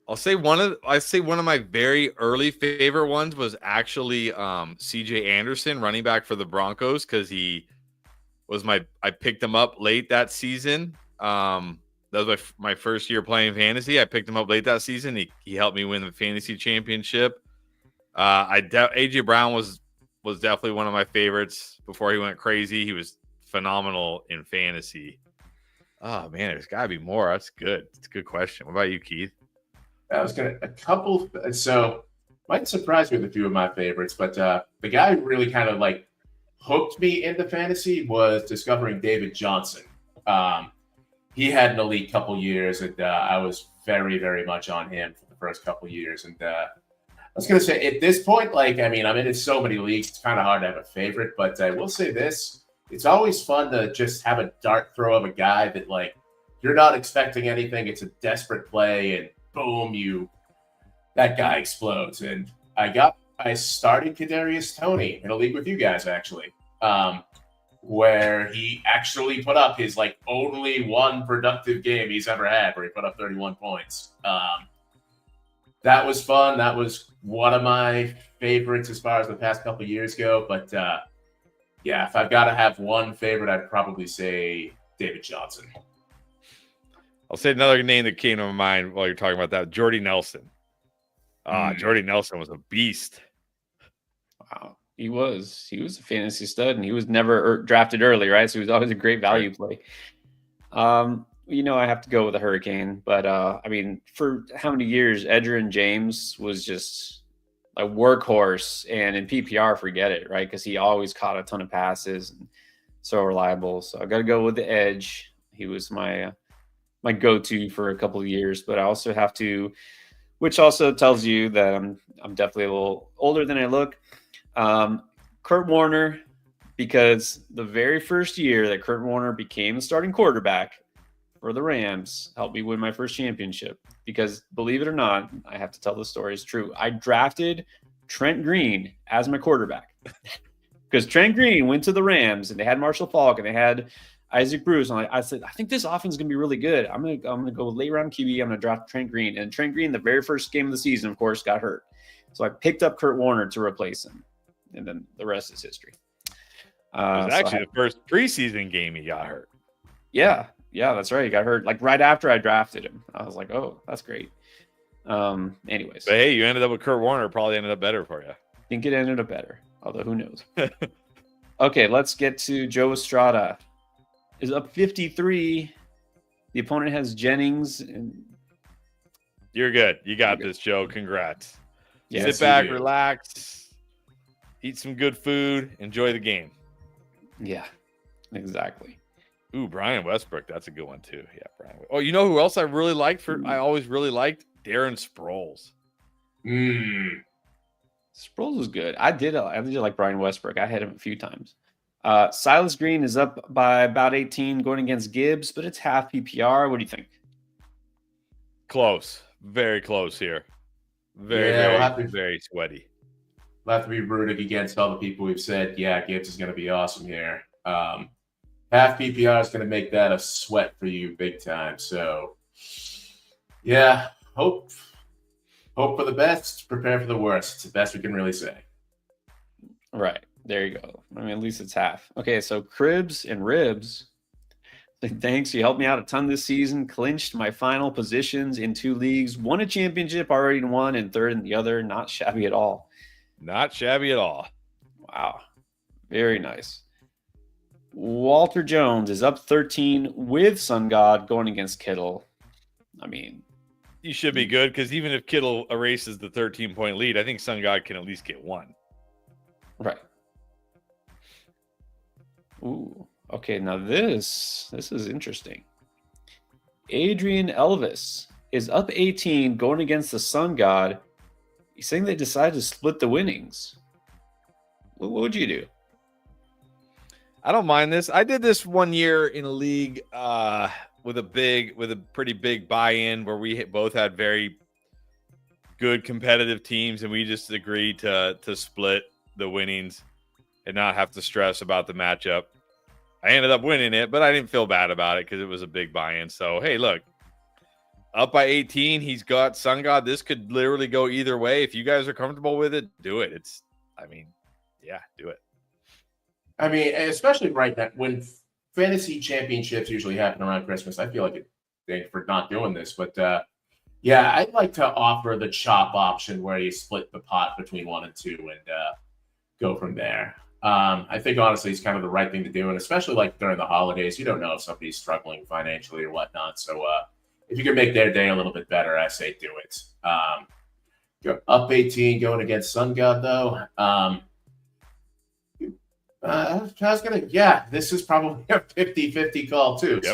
C: I say one of my very early favorite ones was actually CJ Anderson, running back for the Broncos, because he was I picked him up late that season. That was my first year playing fantasy. I picked him up late that season. He helped me win the fantasy championship. AJ Brown was definitely one of my favorites before he went crazy. He was phenomenal in fantasy. Oh man, there's got to be more. That's good. It's a good question. What about you, Keith?
B: I was a couple. So might surprise you with a few of my favorites, but the guy who really kind of like hooked me into fantasy was discovering David Johnson. He had an elite couple years, and I was very, very much on him for the first couple years. And I was going to say, at this point, like, I mean, I'm in so many leagues, it's kind of hard to have a favorite, but I will say this. It's always fun to just have a dart throw of a guy that, like, you're not expecting anything. It's a desperate play, and boom, that guy explodes. And I started Kadarius Toney in a league with you guys, actually. Where he actually put up his like only one productive game he's ever had, where he put up 31 points. That was fun. That was one of my favorites as far as the past couple of years go. But yeah, if I've got to have one favorite, I'd probably say David Johnson.
C: I'll say another name that came to my mind while you're talking about that, Jordy Nelson. Jordy Nelson was a beast.
A: Wow. He was a fantasy stud, and he was never drafted early, right? So he was always a great value play. I have to go with a Hurricane, but I mean, for how many years Edgerrin James was just a workhorse, and in PPR, forget it, right? Because he always caught a ton of passes and so reliable. So I got to go with the Edge. He was my go-to for a couple of years, but I also have to, which also tells you that I'm definitely a little older than I look. Kurt Warner, because the very first year that Kurt Warner became the starting quarterback for the Rams, helped me win my first championship. Because believe it or not, I have to tell the story, it's true. I drafted Trent Green as my quarterback because Trent Green went to the Rams and they had Marshall Faulk and they had Isaac Bruce. And I said, I think this offense is gonna be really good. I'm gonna go late round QB. I'm gonna draft Trent Green, and Trent Green, the very first game of the season, of course, got hurt. So I picked up Kurt Warner to replace him. And then the rest is history.
C: It was actually the first preseason game he got hurt.
A: Yeah, that's right. He got hurt like right after I drafted him. I was like, oh, that's great. Anyways.
C: But hey, you ended up with Kurt Warner. Probably ended up better for you.
A: I think it ended up better, although who knows. Okay, let's get to Joe Estrada. Is up 53. The opponent has Jennings. And
C: you're good. You got this, Joe. Congrats.
A: Yes,
C: sit back, relax. Eat some good food. Enjoy the game.
A: Yeah, exactly.
C: Ooh, Brian Westbrook. That's a good one too. Yeah, Brian. Oh, you know who else I really liked? I always really liked Darren Sproles.
A: Sproles was good. I did like Brian Westbrook. I had him a few times. Silas Green is up by about 18 going against Gibbs, but it's half PPR. What do you think?
C: Close. Very close here. Very sweaty.
B: We'll have to be rooting against all the people we've said, yeah, Gibbs is going to be awesome here. Half PPR is going to make that a sweat for you big time. So, yeah, hope for the best, prepare for the worst. It's the best we can really say.
A: Right. There you go. I mean, at least it's half. Okay, so Cribs and Ribs. Thanks. You helped me out a ton this season. Clinched my final positions in 2 leagues. Won a championship already in one and third in the other. Not shabby at all.
C: Not shabby at all.
A: Wow. Very nice. Walter Jones is up 13 with Sun God going against Kittle. I mean,
C: you should be good because even if Kittle erases the 13-point lead, I think Sun God can at least get 1.
A: Right. Ooh. Okay, now this is interesting. Adrian Elvis is up 18 going against the Sun God. He's saying they decided to split the winnings. What would you do?
C: I don't mind this. I did this one year in a league with a pretty big buy-in where we both had very good competitive teams, and we just agreed to split the winnings and not have to stress about the matchup. I ended up winning it, but I didn't feel bad about it because it was a big buy-in. So, hey, look, up by 18, he's got Sun God. This could literally go either way. If you guys are comfortable with it, do it. Yeah, do it.
B: I mean, especially right now when fantasy championships usually happen around Christmas, I feel like it thing for not doing this. But yeah, I'd like to offer the chop option where you split the pot between 1 and 2 and go from there. I think honestly it's kind of the right thing to do, and especially like during the holidays, you don't know if somebody's struggling financially or whatnot. So if you can make their day a little bit better, I say do it. You're up 18 going against Sun God though. This is probably a 50-50 call too.
C: Yep.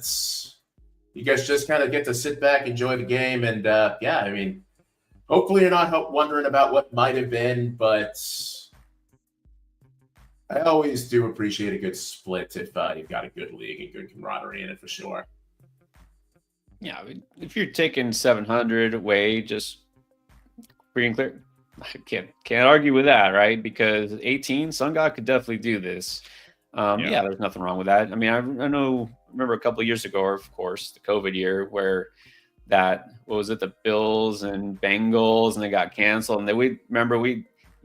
B: So you guys just kind of get to sit back, enjoy the game, and I mean, hopefully you're not wondering about what might have been, but I always do appreciate a good split if you've got a good league and good camaraderie in it for sure.
A: Yeah, I mean, if you're taking 700 away, just free and clear. I can't argue with that, right? Because 18, Sun God could definitely do this. Yeah, there's nothing wrong with that. I mean, I remember a couple of years ago, of course, the COVID year where the Bills and Bengals, and they got canceled, and we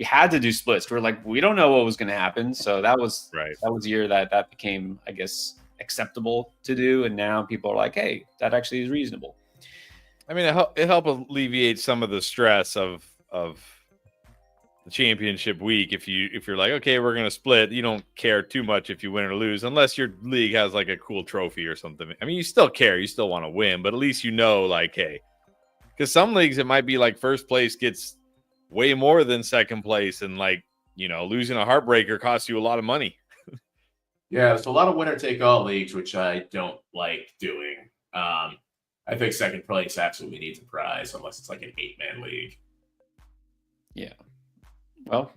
A: had to do splits. We're like, we don't know what was going to happen, so that was
C: right.
A: That was the year that became, I guess, acceptable to do, and now people are like, hey, that actually is reasonable.
C: I mean, it helped alleviate some of the stress of the championship week. If you're like, okay, we're gonna split, you don't care too much if you win or lose, unless your league has like a cool trophy or something. I mean, you still care, you still want to win, but at least you know, like, hey, because some leagues it might be like first place gets way more than second place, and like, losing a heartbreaker costs you a lot of money.
B: Yeah, there's a lot of winner take all leagues, which I don't like doing. I think second place absolutely needs a prize unless it's like an 8-man league.
A: Yeah. Well,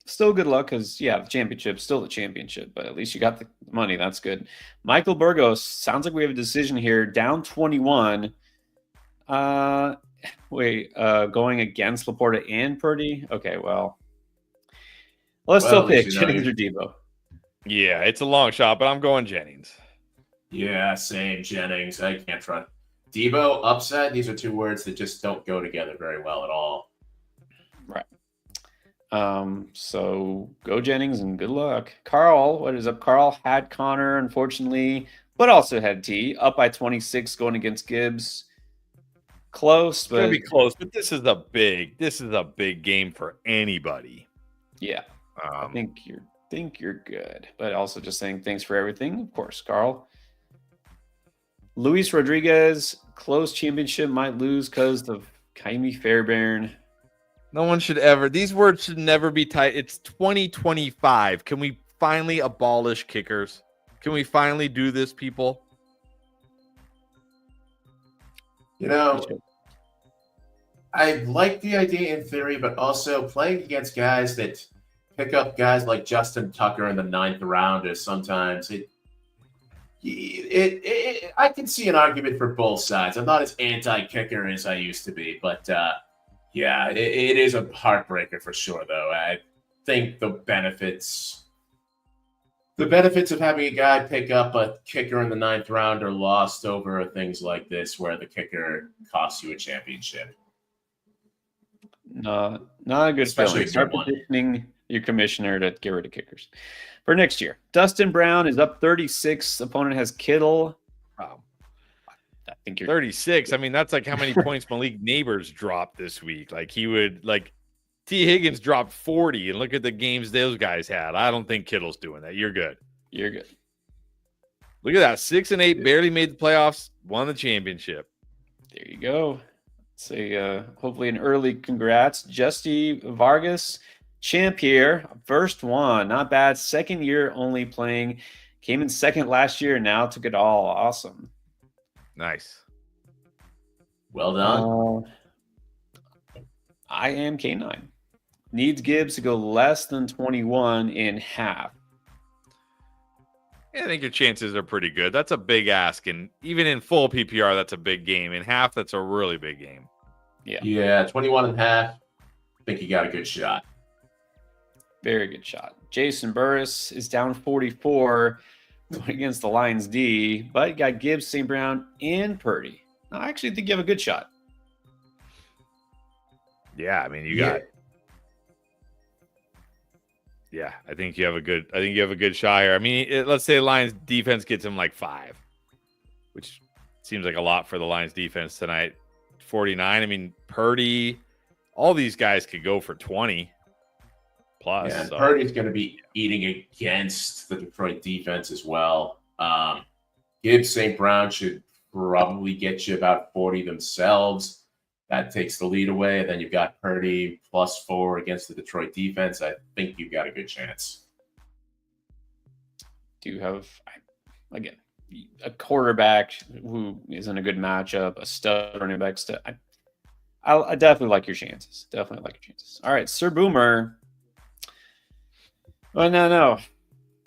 A: still good luck because, the championship's still the championship, but at least you got the money. That's good. Michael Burgos, sounds like we have a decision here. Down 21. Going against Laporta and Purdy? Okay, well, let's still pick Jennings or Debo.
C: Yeah, it's a long shot, but I'm going Jennings.
B: Yeah, same, Jennings. I can't try. Debo, upset, these are two words that just don't go together very well at all.
A: Right. So go Jennings and good luck. Carl, what is up? Carl had Connor, unfortunately, but also had T. Up by 26 going against Gibbs. Close, but
C: it's gonna be close. But this is a big game for anybody.
A: Yeah. I think you're good. But also just saying thanks for everything, of course, Carl. Luis Rodriguez, close championship, might lose because of Jaime Fairbairn.
C: No one should ever. These words should never be tight. It's 2025. Can we finally abolish kickers? Can we finally do this, people?
B: I like the idea in theory, but also playing against guys that pick up guys like Justin Tucker in the 9th round is sometimes I can see an argument for both sides. I'm not as anti-kicker as I used to be, but it is a heartbreaker for sure, though. I think the benefits of having a guy pick up a kicker in the 9th round are lost over things like this, where the kicker costs you a championship.
A: No, not a good feeling. Start petitioning your commissioner to get rid of kickers for next year. Dustin Brown is up 36. Opponent has Kittle.
C: Wow.
A: I think you're
C: 36. I mean, that's like how many points Malik Neighbors dropped this week. Like T. Higgins dropped 40, and look at the games those guys had. I don't think Kittle's doing that. You're good.
A: You're good.
C: Look at that. 6-8, barely made the playoffs, won the championship.
A: There you go. Say hopefully an early congrats. Justy Vargas, champ here. First one. Not bad. Second year only playing. Came in second last year, now took it all. Awesome.
C: Nice.
B: Well done.
A: I am K9. Needs Gibbs to go less than 21 in half.
C: I think your chances are pretty good. That's a big ask. And even in full PPR, that's a big game. In half, that's a really big game.
B: Yeah, 21 and a half. I think you got a good shot.
A: Very good shot. Jason Burris is down 44 going against the Lions D, but you got Gibbs, St. Brown, and Purdy. I actually think you have a good shot.
C: Yeah, I mean, I think you have a good shot here. I mean, let's say Lions defense gets him like 5, which seems like a lot for the Lions defense tonight. 49. I mean, Purdy, all these guys could go for 20 plus.
B: Yeah, and
C: so.
B: Purdy's going to be eating against the Detroit defense as well. Gibbs, St. Brown should probably get you about 40 themselves. That takes the lead away. And then you've got Purdy +4 against the Detroit defense. I think you've got a good chance.
A: Do you have, again, a quarterback who is in a good matchup, a stud running back? I definitely like your chances. Definitely like your chances. All right, Sir Boomer. Well, no.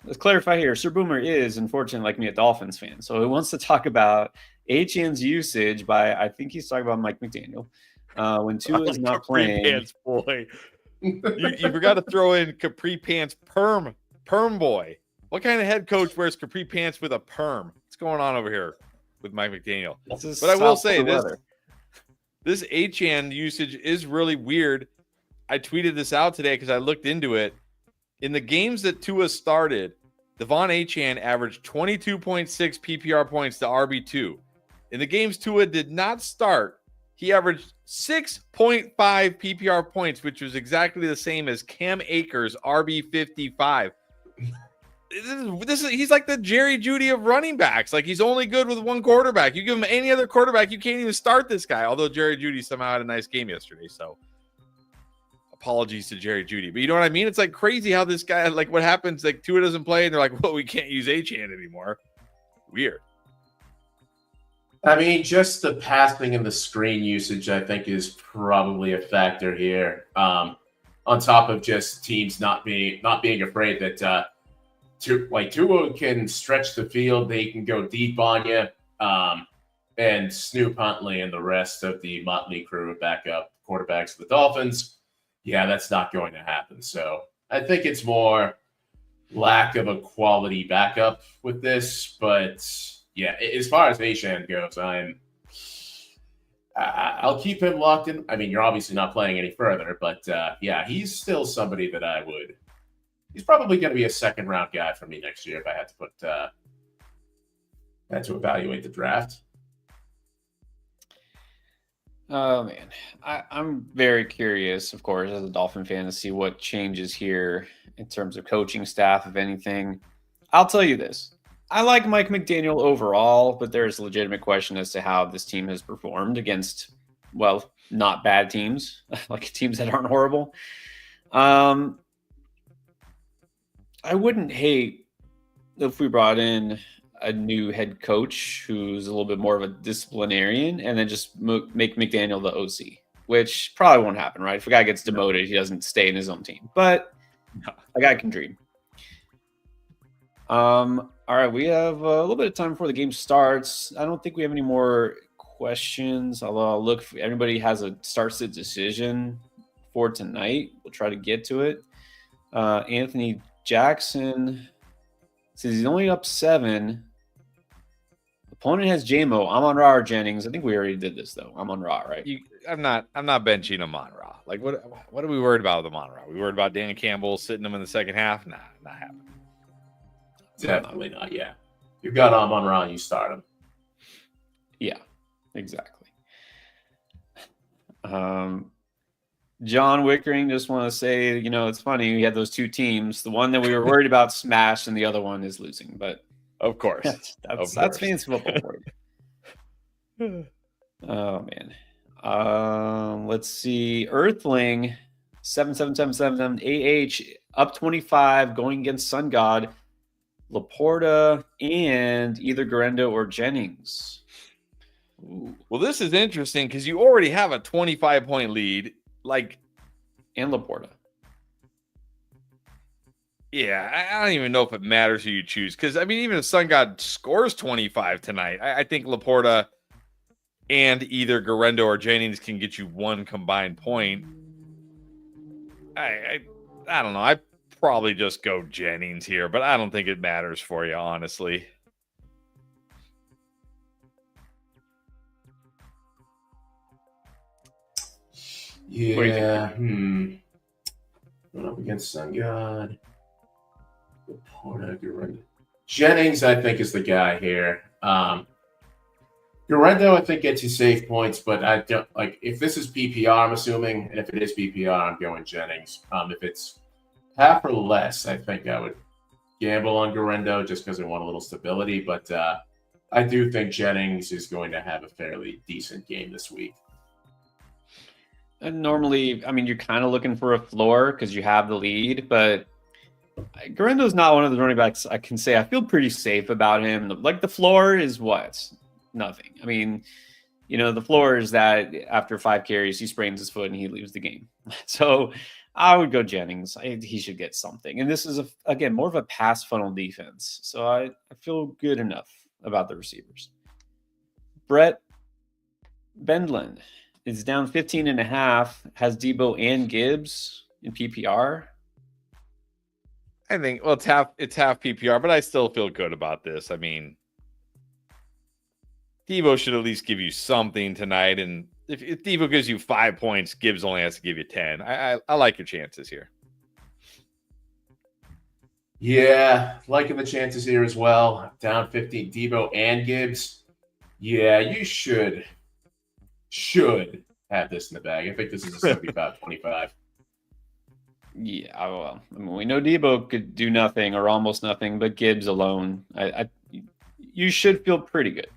A: Let's clarify here. Sir Boomer is, unfortunately, like me, a Dolphins fan. So he wants to talk about HN's usage by, I think he's talking about Mike McDaniel. When Tua is not playing.
C: Pants boy. you forgot to throw in capri pants perm boy. What kind of head coach wears capri pants with a perm? What's going on over here with Mike McDaniel? But I will say this HN usage is really weird. I tweeted this out today because I looked into it. In the games that Tua started, Devon Achane averaged 22.6 PPR points to RB2. In the games Tua did not start, he averaged 6.5 PPR points, which was exactly the same as Cam Akers' RB55. He's like the Jerry Jeudy of running backs. Like, he's only good with one quarterback. You give him any other quarterback, you can't even start this guy. Although Jerry Jeudy somehow had a nice game yesterday, so apologies to Jerry Jeudy. But you know what I mean? It's like crazy how this guy, like, what happens, like, Tua doesn't play, and they're like, well, we can't use Achane anymore. Weird.
B: I mean, just the passing and the screen usage, I think, is probably a factor here. On top of just teams not being afraid that Tua can stretch the field, they can go deep on you, and Snoop Huntley and the rest of the motley crew of backup quarterbacks of the Dolphins, yeah, that's not going to happen. So I think it's more lack of a quality backup with this, but. Yeah, as far as Achane goes, I'll keep him locked in. I mean, you're obviously not playing any further, but yeah, he's still somebody that I would. He's probably going to be a second-round guy for me next year if I had to evaluate the draft.
A: Oh man, I'm very curious, of course, as a Dolphin fan, to see what changes here in terms of coaching staff, if anything. I'll tell you this. I like Mike McDaniel overall, but there's a legitimate question as to how this team has performed against, well, not bad teams, like teams that aren't horrible. I wouldn't hate if we brought in a new head coach who's a little bit more of a disciplinarian and then just make McDaniel the OC, which probably won't happen, right? If a guy gets demoted, he doesn't stay in his own team, but a guy can dream. All right, we have a little bit of time before the game starts. I don't think we have any more questions, although I'll look if anybody has a start-sit decision for tonight. We'll try to get to it. Anthony Jackson says he's only up 7. Opponent has JMO, Amon-Ra, or Jennings. I think we already did this, though. Amon-Ra, right?
C: I'm not benching Amon-Ra. Like, what are we worried about with Amon-Ra? We worried about Dan Campbell sitting him in the second half? Nah, not happening.
B: Definitely not. Yeah, you've got Amon-Ra, you start him.
A: Yeah, exactly. John Wickering, just want to say, it's funny. We had those two teams. The one that we were worried about smashed, and the other one is losing. But
C: of course,
A: that's fancy football for you. Oh man. Let's see. Earthling 7777 up 25 going against Sun God. Laporta and either Garendo or Jennings.
C: Ooh. Well, this is interesting because you already have a 25-point lead, and
A: Laporta.
C: Yeah, I don't even know if it matters who you choose because I mean, even if Sun God scores 25 tonight, I think Laporta and either Garendo or Jennings can get you one combined point. I don't know. I probably just go Jennings here, but I don't think it matters for you, honestly.
B: Yeah. Going up against Sun God. Laporta, Garendo. Jennings, I think, is the guy here. Garendo, I think, gets you safe points, but I don't like if this is PPR, I'm assuming, and if it is PPR, I'm going Jennings. If it's half or less, I think I would gamble on Garendo just because I want a little stability. But I do think Jennings is going to have a fairly decent game this week.
A: And normally, I mean, you're kind of looking for a floor because you have the lead, but Garendo's not one of the running backs I can say I feel pretty safe about him. Like the floor is what? Nothing. I mean, the floor is that after 5 carries, he sprains his foot and he leaves the game. So I would go Jennings. He should get something. And this is, again, more of a pass funnel defense. So I feel good enough about the receivers. Brett Bendlin is down 15.5, has Debo and Gibbs in PPR.
C: I think, well, it's half PPR, but I still feel good about this. I mean, Debo should at least give you something tonight. And if Debo gives you 5 points, Gibbs only has to give you 10. I like your chances here.
B: Yeah, liking the chances here as well. Down 15, Debo and Gibbs. Yeah, you should have this in the bag. I think this is a 75-25.
A: Yeah, well, I mean, we know Debo could do nothing or almost nothing, but Gibbs alone, you should feel pretty good.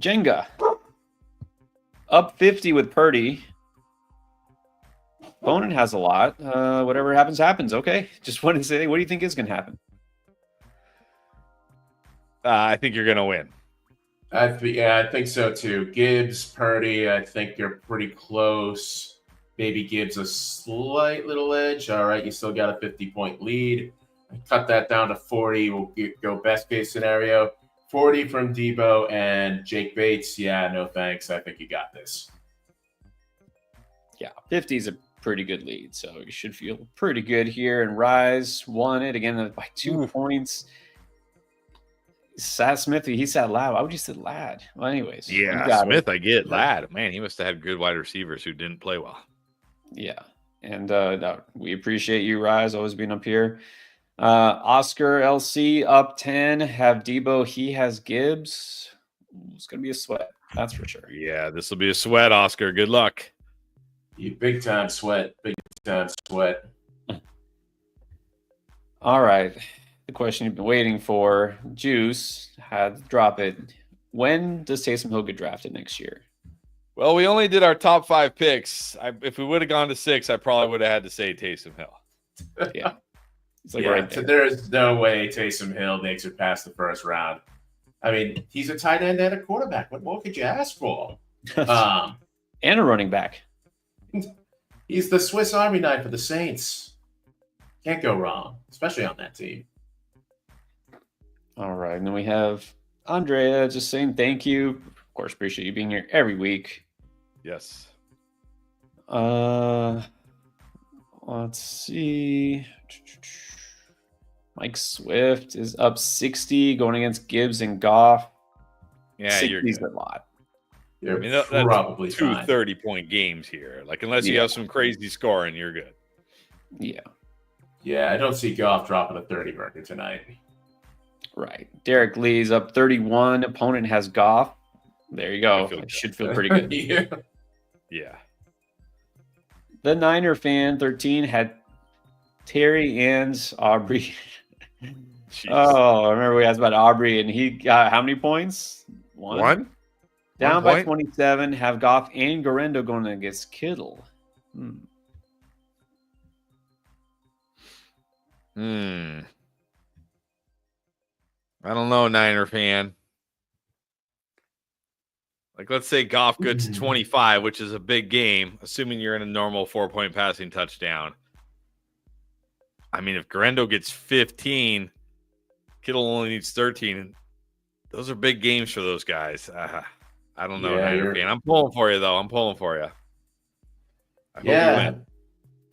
A: Jenga, up 50 with Purdy. Opponent has a lot. Whatever happens, happens. Okay, just wanted to say, what do you think is going to happen?
C: I think you're going to win.
B: I think so too. Gibbs, Purdy, I think you're pretty close. Maybe Gibbs a slight little edge. All right, you still got a 50-point lead. Cut that down to 40. We'll go best case scenario. 40 from Debo and Jake Bates. Yeah, no thanks. I think you got this.
A: Yeah, 50 is a pretty good lead, so you should feel pretty good here. And Rise won it again by 2 points. Sad Smith, he said Lad. Why would you say Lad? Well, anyways.
C: Yeah, Smith, I get Lad. Man, he must have had good wide receivers who didn't play well.
A: Yeah, and we appreciate you, Rise, always being up here. Oscar LC up 10. Have Debo. He has Gibbs. It's going to be a sweat. That's for sure.
C: Yeah, this will be a sweat, Oscar. Good luck.
B: You big time sweat. Big time sweat.
A: All right. The question you've been waiting for. Juice had to drop it. When does Taysom Hill get drafted next year?
C: Well, we only did our top 5 picks. If we would have gone to 6, I probably would have had to say Taysom Hill.
A: Yeah.
B: It's like right there. There's no way Taysom Hill makes it past the first round. I mean, he's a tight end and a quarterback. What more could you ask for?
A: And a running back.
B: He's the Swiss Army knife of the Saints. Can't go wrong, especially on that team.
A: All right. And then we have Andrea just saying thank you. Of course, appreciate you being here every week.
C: Yes.
A: Let's see. Mike Swift is up 60 going against Gibbs and Goff.
C: Yeah, you're good.
A: A lot.
B: You're probably
C: 2
B: fine.
C: 30-point games here. Like, unless you have some crazy scoring, you're good.
A: Yeah.
B: Yeah, I don't see Goff dropping a 30-burger tonight.
A: Right. Derek Lee's up 31. Opponent has Goff. There you go. I should feel pretty good.
C: Yeah.
A: The Niner fan 13 had Terry and Aubrey. Oh, I remember we asked about Aubrey, and he got how many points? One? Down by 27. Have Goff and Garendo going against Kittle.
C: I don't know, Niner fan. Like, let's say Goff gets 25, which is a big game, assuming you're in a normal 4-point passing touchdown. I mean, if Garendo gets 15, Kittle only needs 13. Those are big games for those guys. I don't know,
B: Yeah,
C: Niner fan. I'm pulling for you, though. I'm pulling for you. I hope you win.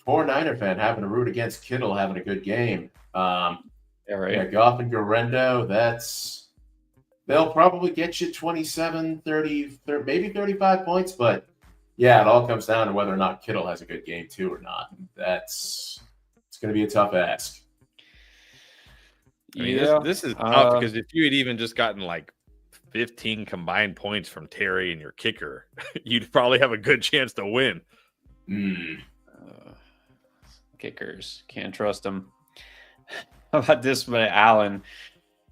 B: Poor Niner fan having to root against Kittle having a good game.
A: Yeah, right.
B: Yeah, Goff and Garendo, they'll probably get you 27, 30, maybe 35 points, but yeah, it all comes down to whether or not Kittle has a good game too or not. It's going to be a tough ask.
C: I mean, this is tough because if you had even just gotten like 15 combined points from Terry and your kicker, you'd probably have a good chance to win.
A: Kickers, can't trust them. How about this by Allen?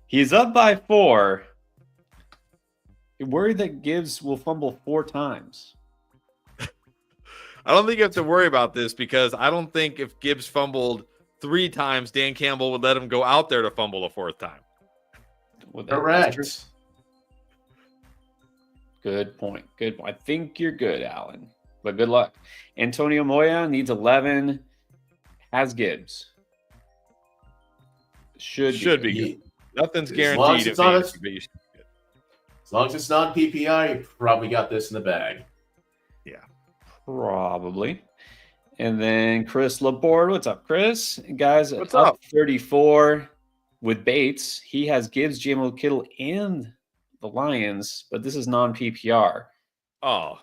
A: He's up by 4. You're worried that Gibbs will fumble 4 times.
C: I don't think you have to worry about this because I don't think if Gibbs fumbled 3 times, Dan Campbell would let him go out there to fumble a 4th time.
A: Well,
B: Correct.
A: Good point. Good point. I think you're good, Allen. But good luck. Antonio Moya needs 11. Has Gibbs. Should be good.
C: Nothing's
B: As
C: guaranteed.
B: long as it's not PPR, you probably got this in the bag.
A: Yeah, probably. And then Chris Laborde. What's up, Chris? Guys,
C: what's up?
A: 34 with Bates. He has Gibbs, JMO, Kittle, and the Lions, but this is non-PPR.
C: Oh,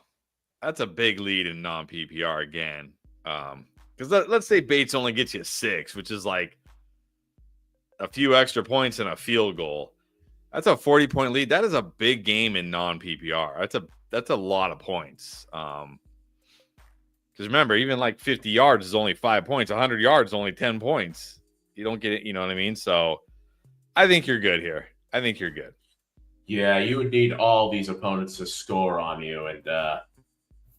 C: that's a big lead in non-PPR again. Because let's say Bates only gets you 6, which is like a few extra points and a field goal. That's a 40-point lead. That is a big game in non-PPR. That's a lot of points. Because remember, even like 50 yards is only 5 points. 100 yards is only 10 points. You don't get it. You know what I mean? So I think you're good here. I think you're good.
B: Yeah, you would need all these opponents to score on you, and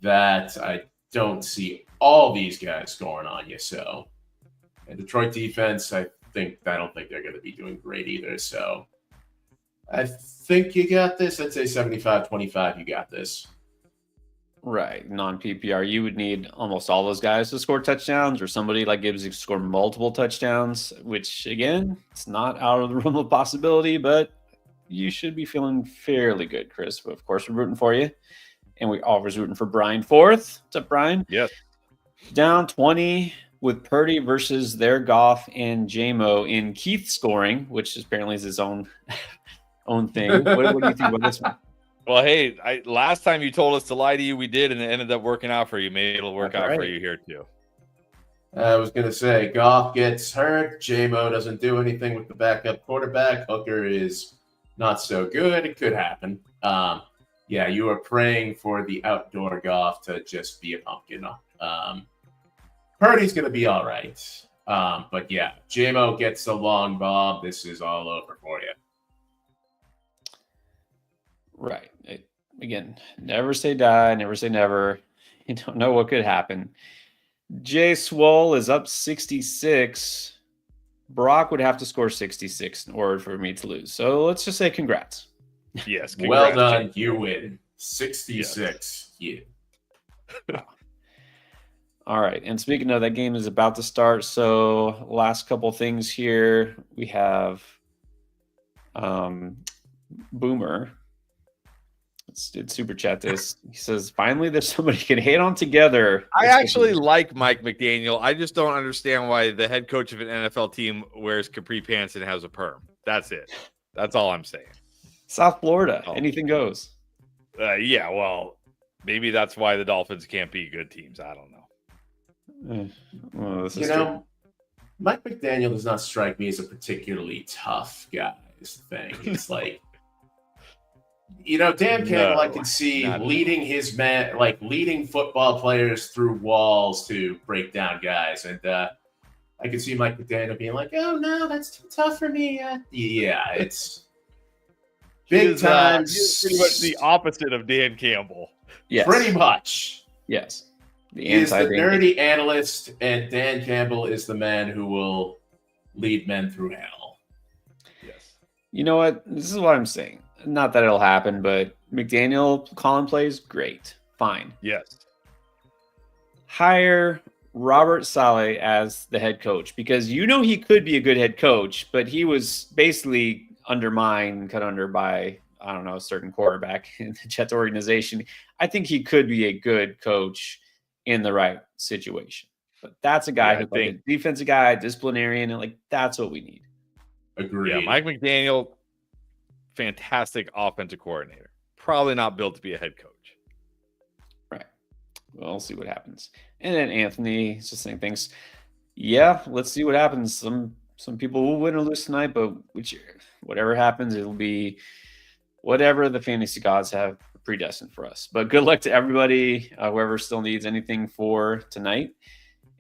B: that I don't see all these guys scoring on you. So, and Detroit defense, I don't think they're going to be doing great either. So, I think you got this. I'd say 75-25. You got this.
A: Right, non-PPR, you would need almost all those guys to score touchdowns, or somebody like Gibbs to score multiple touchdowns. Which again, it's not out of the realm of possibility, but you should be feeling fairly good, Chris. But of course, we're rooting for you. And we always rooting for Brian Forth. What's up, Brian?
C: Yes.
A: Down 20 with Purdy versus their Goff and JMO in Keith scoring, which apparently is his own thing. What do you think about this one?
C: Well, hey, last time you told us to lie to you, we did, and it ended up working out for you. Maybe it'll work out for you here too.
B: I was going to say, Goff gets hurt. JMO doesn't do anything with the backup quarterback. Hooker is not so good. It could happen. Yeah, you are praying for the outdoor Goff to just be a pumpkin. Purdy's going to be all right. But yeah, JMO gets a long bomb. This is all over for you.
A: Right. Again, never say die, never say never. You don't know what could happen. Jay Swole is up 66. Brock would have to score 66 in order for me to lose. So let's just say congrats.
C: Yes.
B: Congrats, well done. You win. 66. Yes. Yeah.
A: All right. And speaking of, that game is about to start. So last couple things here. We have Boomer. Let's super chat this. He says, finally, there's somebody can hate on together.
C: I actually like Mike McDaniel. I just don't understand why the head coach of an NFL team wears capri pants and has a perm. That's it. That's all I'm saying.
A: South Florida. Anything goes.
C: Yeah, well, maybe that's why the Dolphins can't be good teams. I don't know.
B: Well, this is true. Mike McDaniel does not strike me as a particularly tough guy. Is the thing. It's like, Dan Campbell, I can see leading his man, like leading football players through walls to break down guys. And I can see Mike McDaniel being like, oh, no, that's too tough for me. Yeah, it's big time.
C: He's pretty much the opposite of Dan Campbell.
A: Yes.
B: Pretty much.
A: Yes.
B: He is the nerdy analyst, and Dan Campbell is the man who will lead men through hell.
C: Yes.
A: You know what? This is what I'm saying. Not that it'll happen, but McDaniel calling plays, great. Fine.
C: Yes.
A: Hire Robert Saleh as the head coach, because he could be a good head coach, but he was basically undermined, cut under by, I don't know, a certain quarterback in the Jets organization. I think he could be a good coach in the right situation. But that's a guy who's like a defensive guy, disciplinarian, and like that's what we need.
B: Agreed.
C: Yeah, Mike McDaniel, fantastic offensive coordinator. Probably not built to be a head coach.
A: Right. Well, we'll see what happens. And then Anthony is just saying things. Yeah, let's see what happens. Some people will win or lose tonight, but whatever happens, it'll be whatever the fantasy gods have predestined for us. But good luck to everybody, whoever still needs anything for tonight.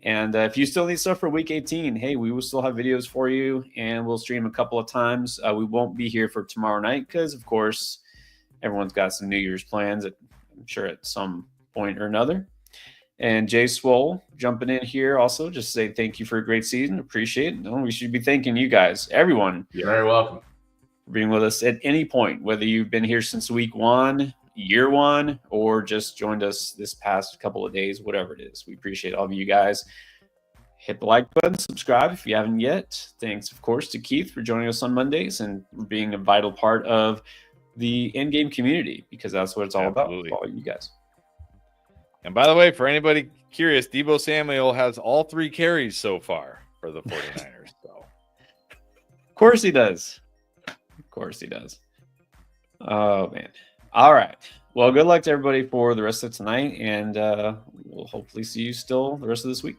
A: And if you still need stuff for week 18, hey, we will still have videos for you, and we'll stream a couple of times. We won't be here for tomorrow night because, of course, everyone's got some New Year's plans, I'm sure, at some point or another. And Jay Swole jumping in here also, just say thank you for a great season. Appreciate it. No, we should be thanking you guys, everyone.
B: You're very welcome.
A: For being with us at any point, whether you've been here since week 1, year 1, or just joined us this past couple of days, whatever it is. We appreciate all of you guys. Hit the like button, subscribe if you haven't yet. Thanks, of course, to Keith for joining us on Mondays and being a vital part of the in-game community, because that's what it's all about. All you guys.
C: And by the way, for anybody curious, Deebo Samuel has all 3 carries so far for the 49ers. So,
A: of course he does. Of course he does. Oh, man. All right. Well, good luck to everybody for the rest of tonight, and we'll hopefully see you still the rest of this week.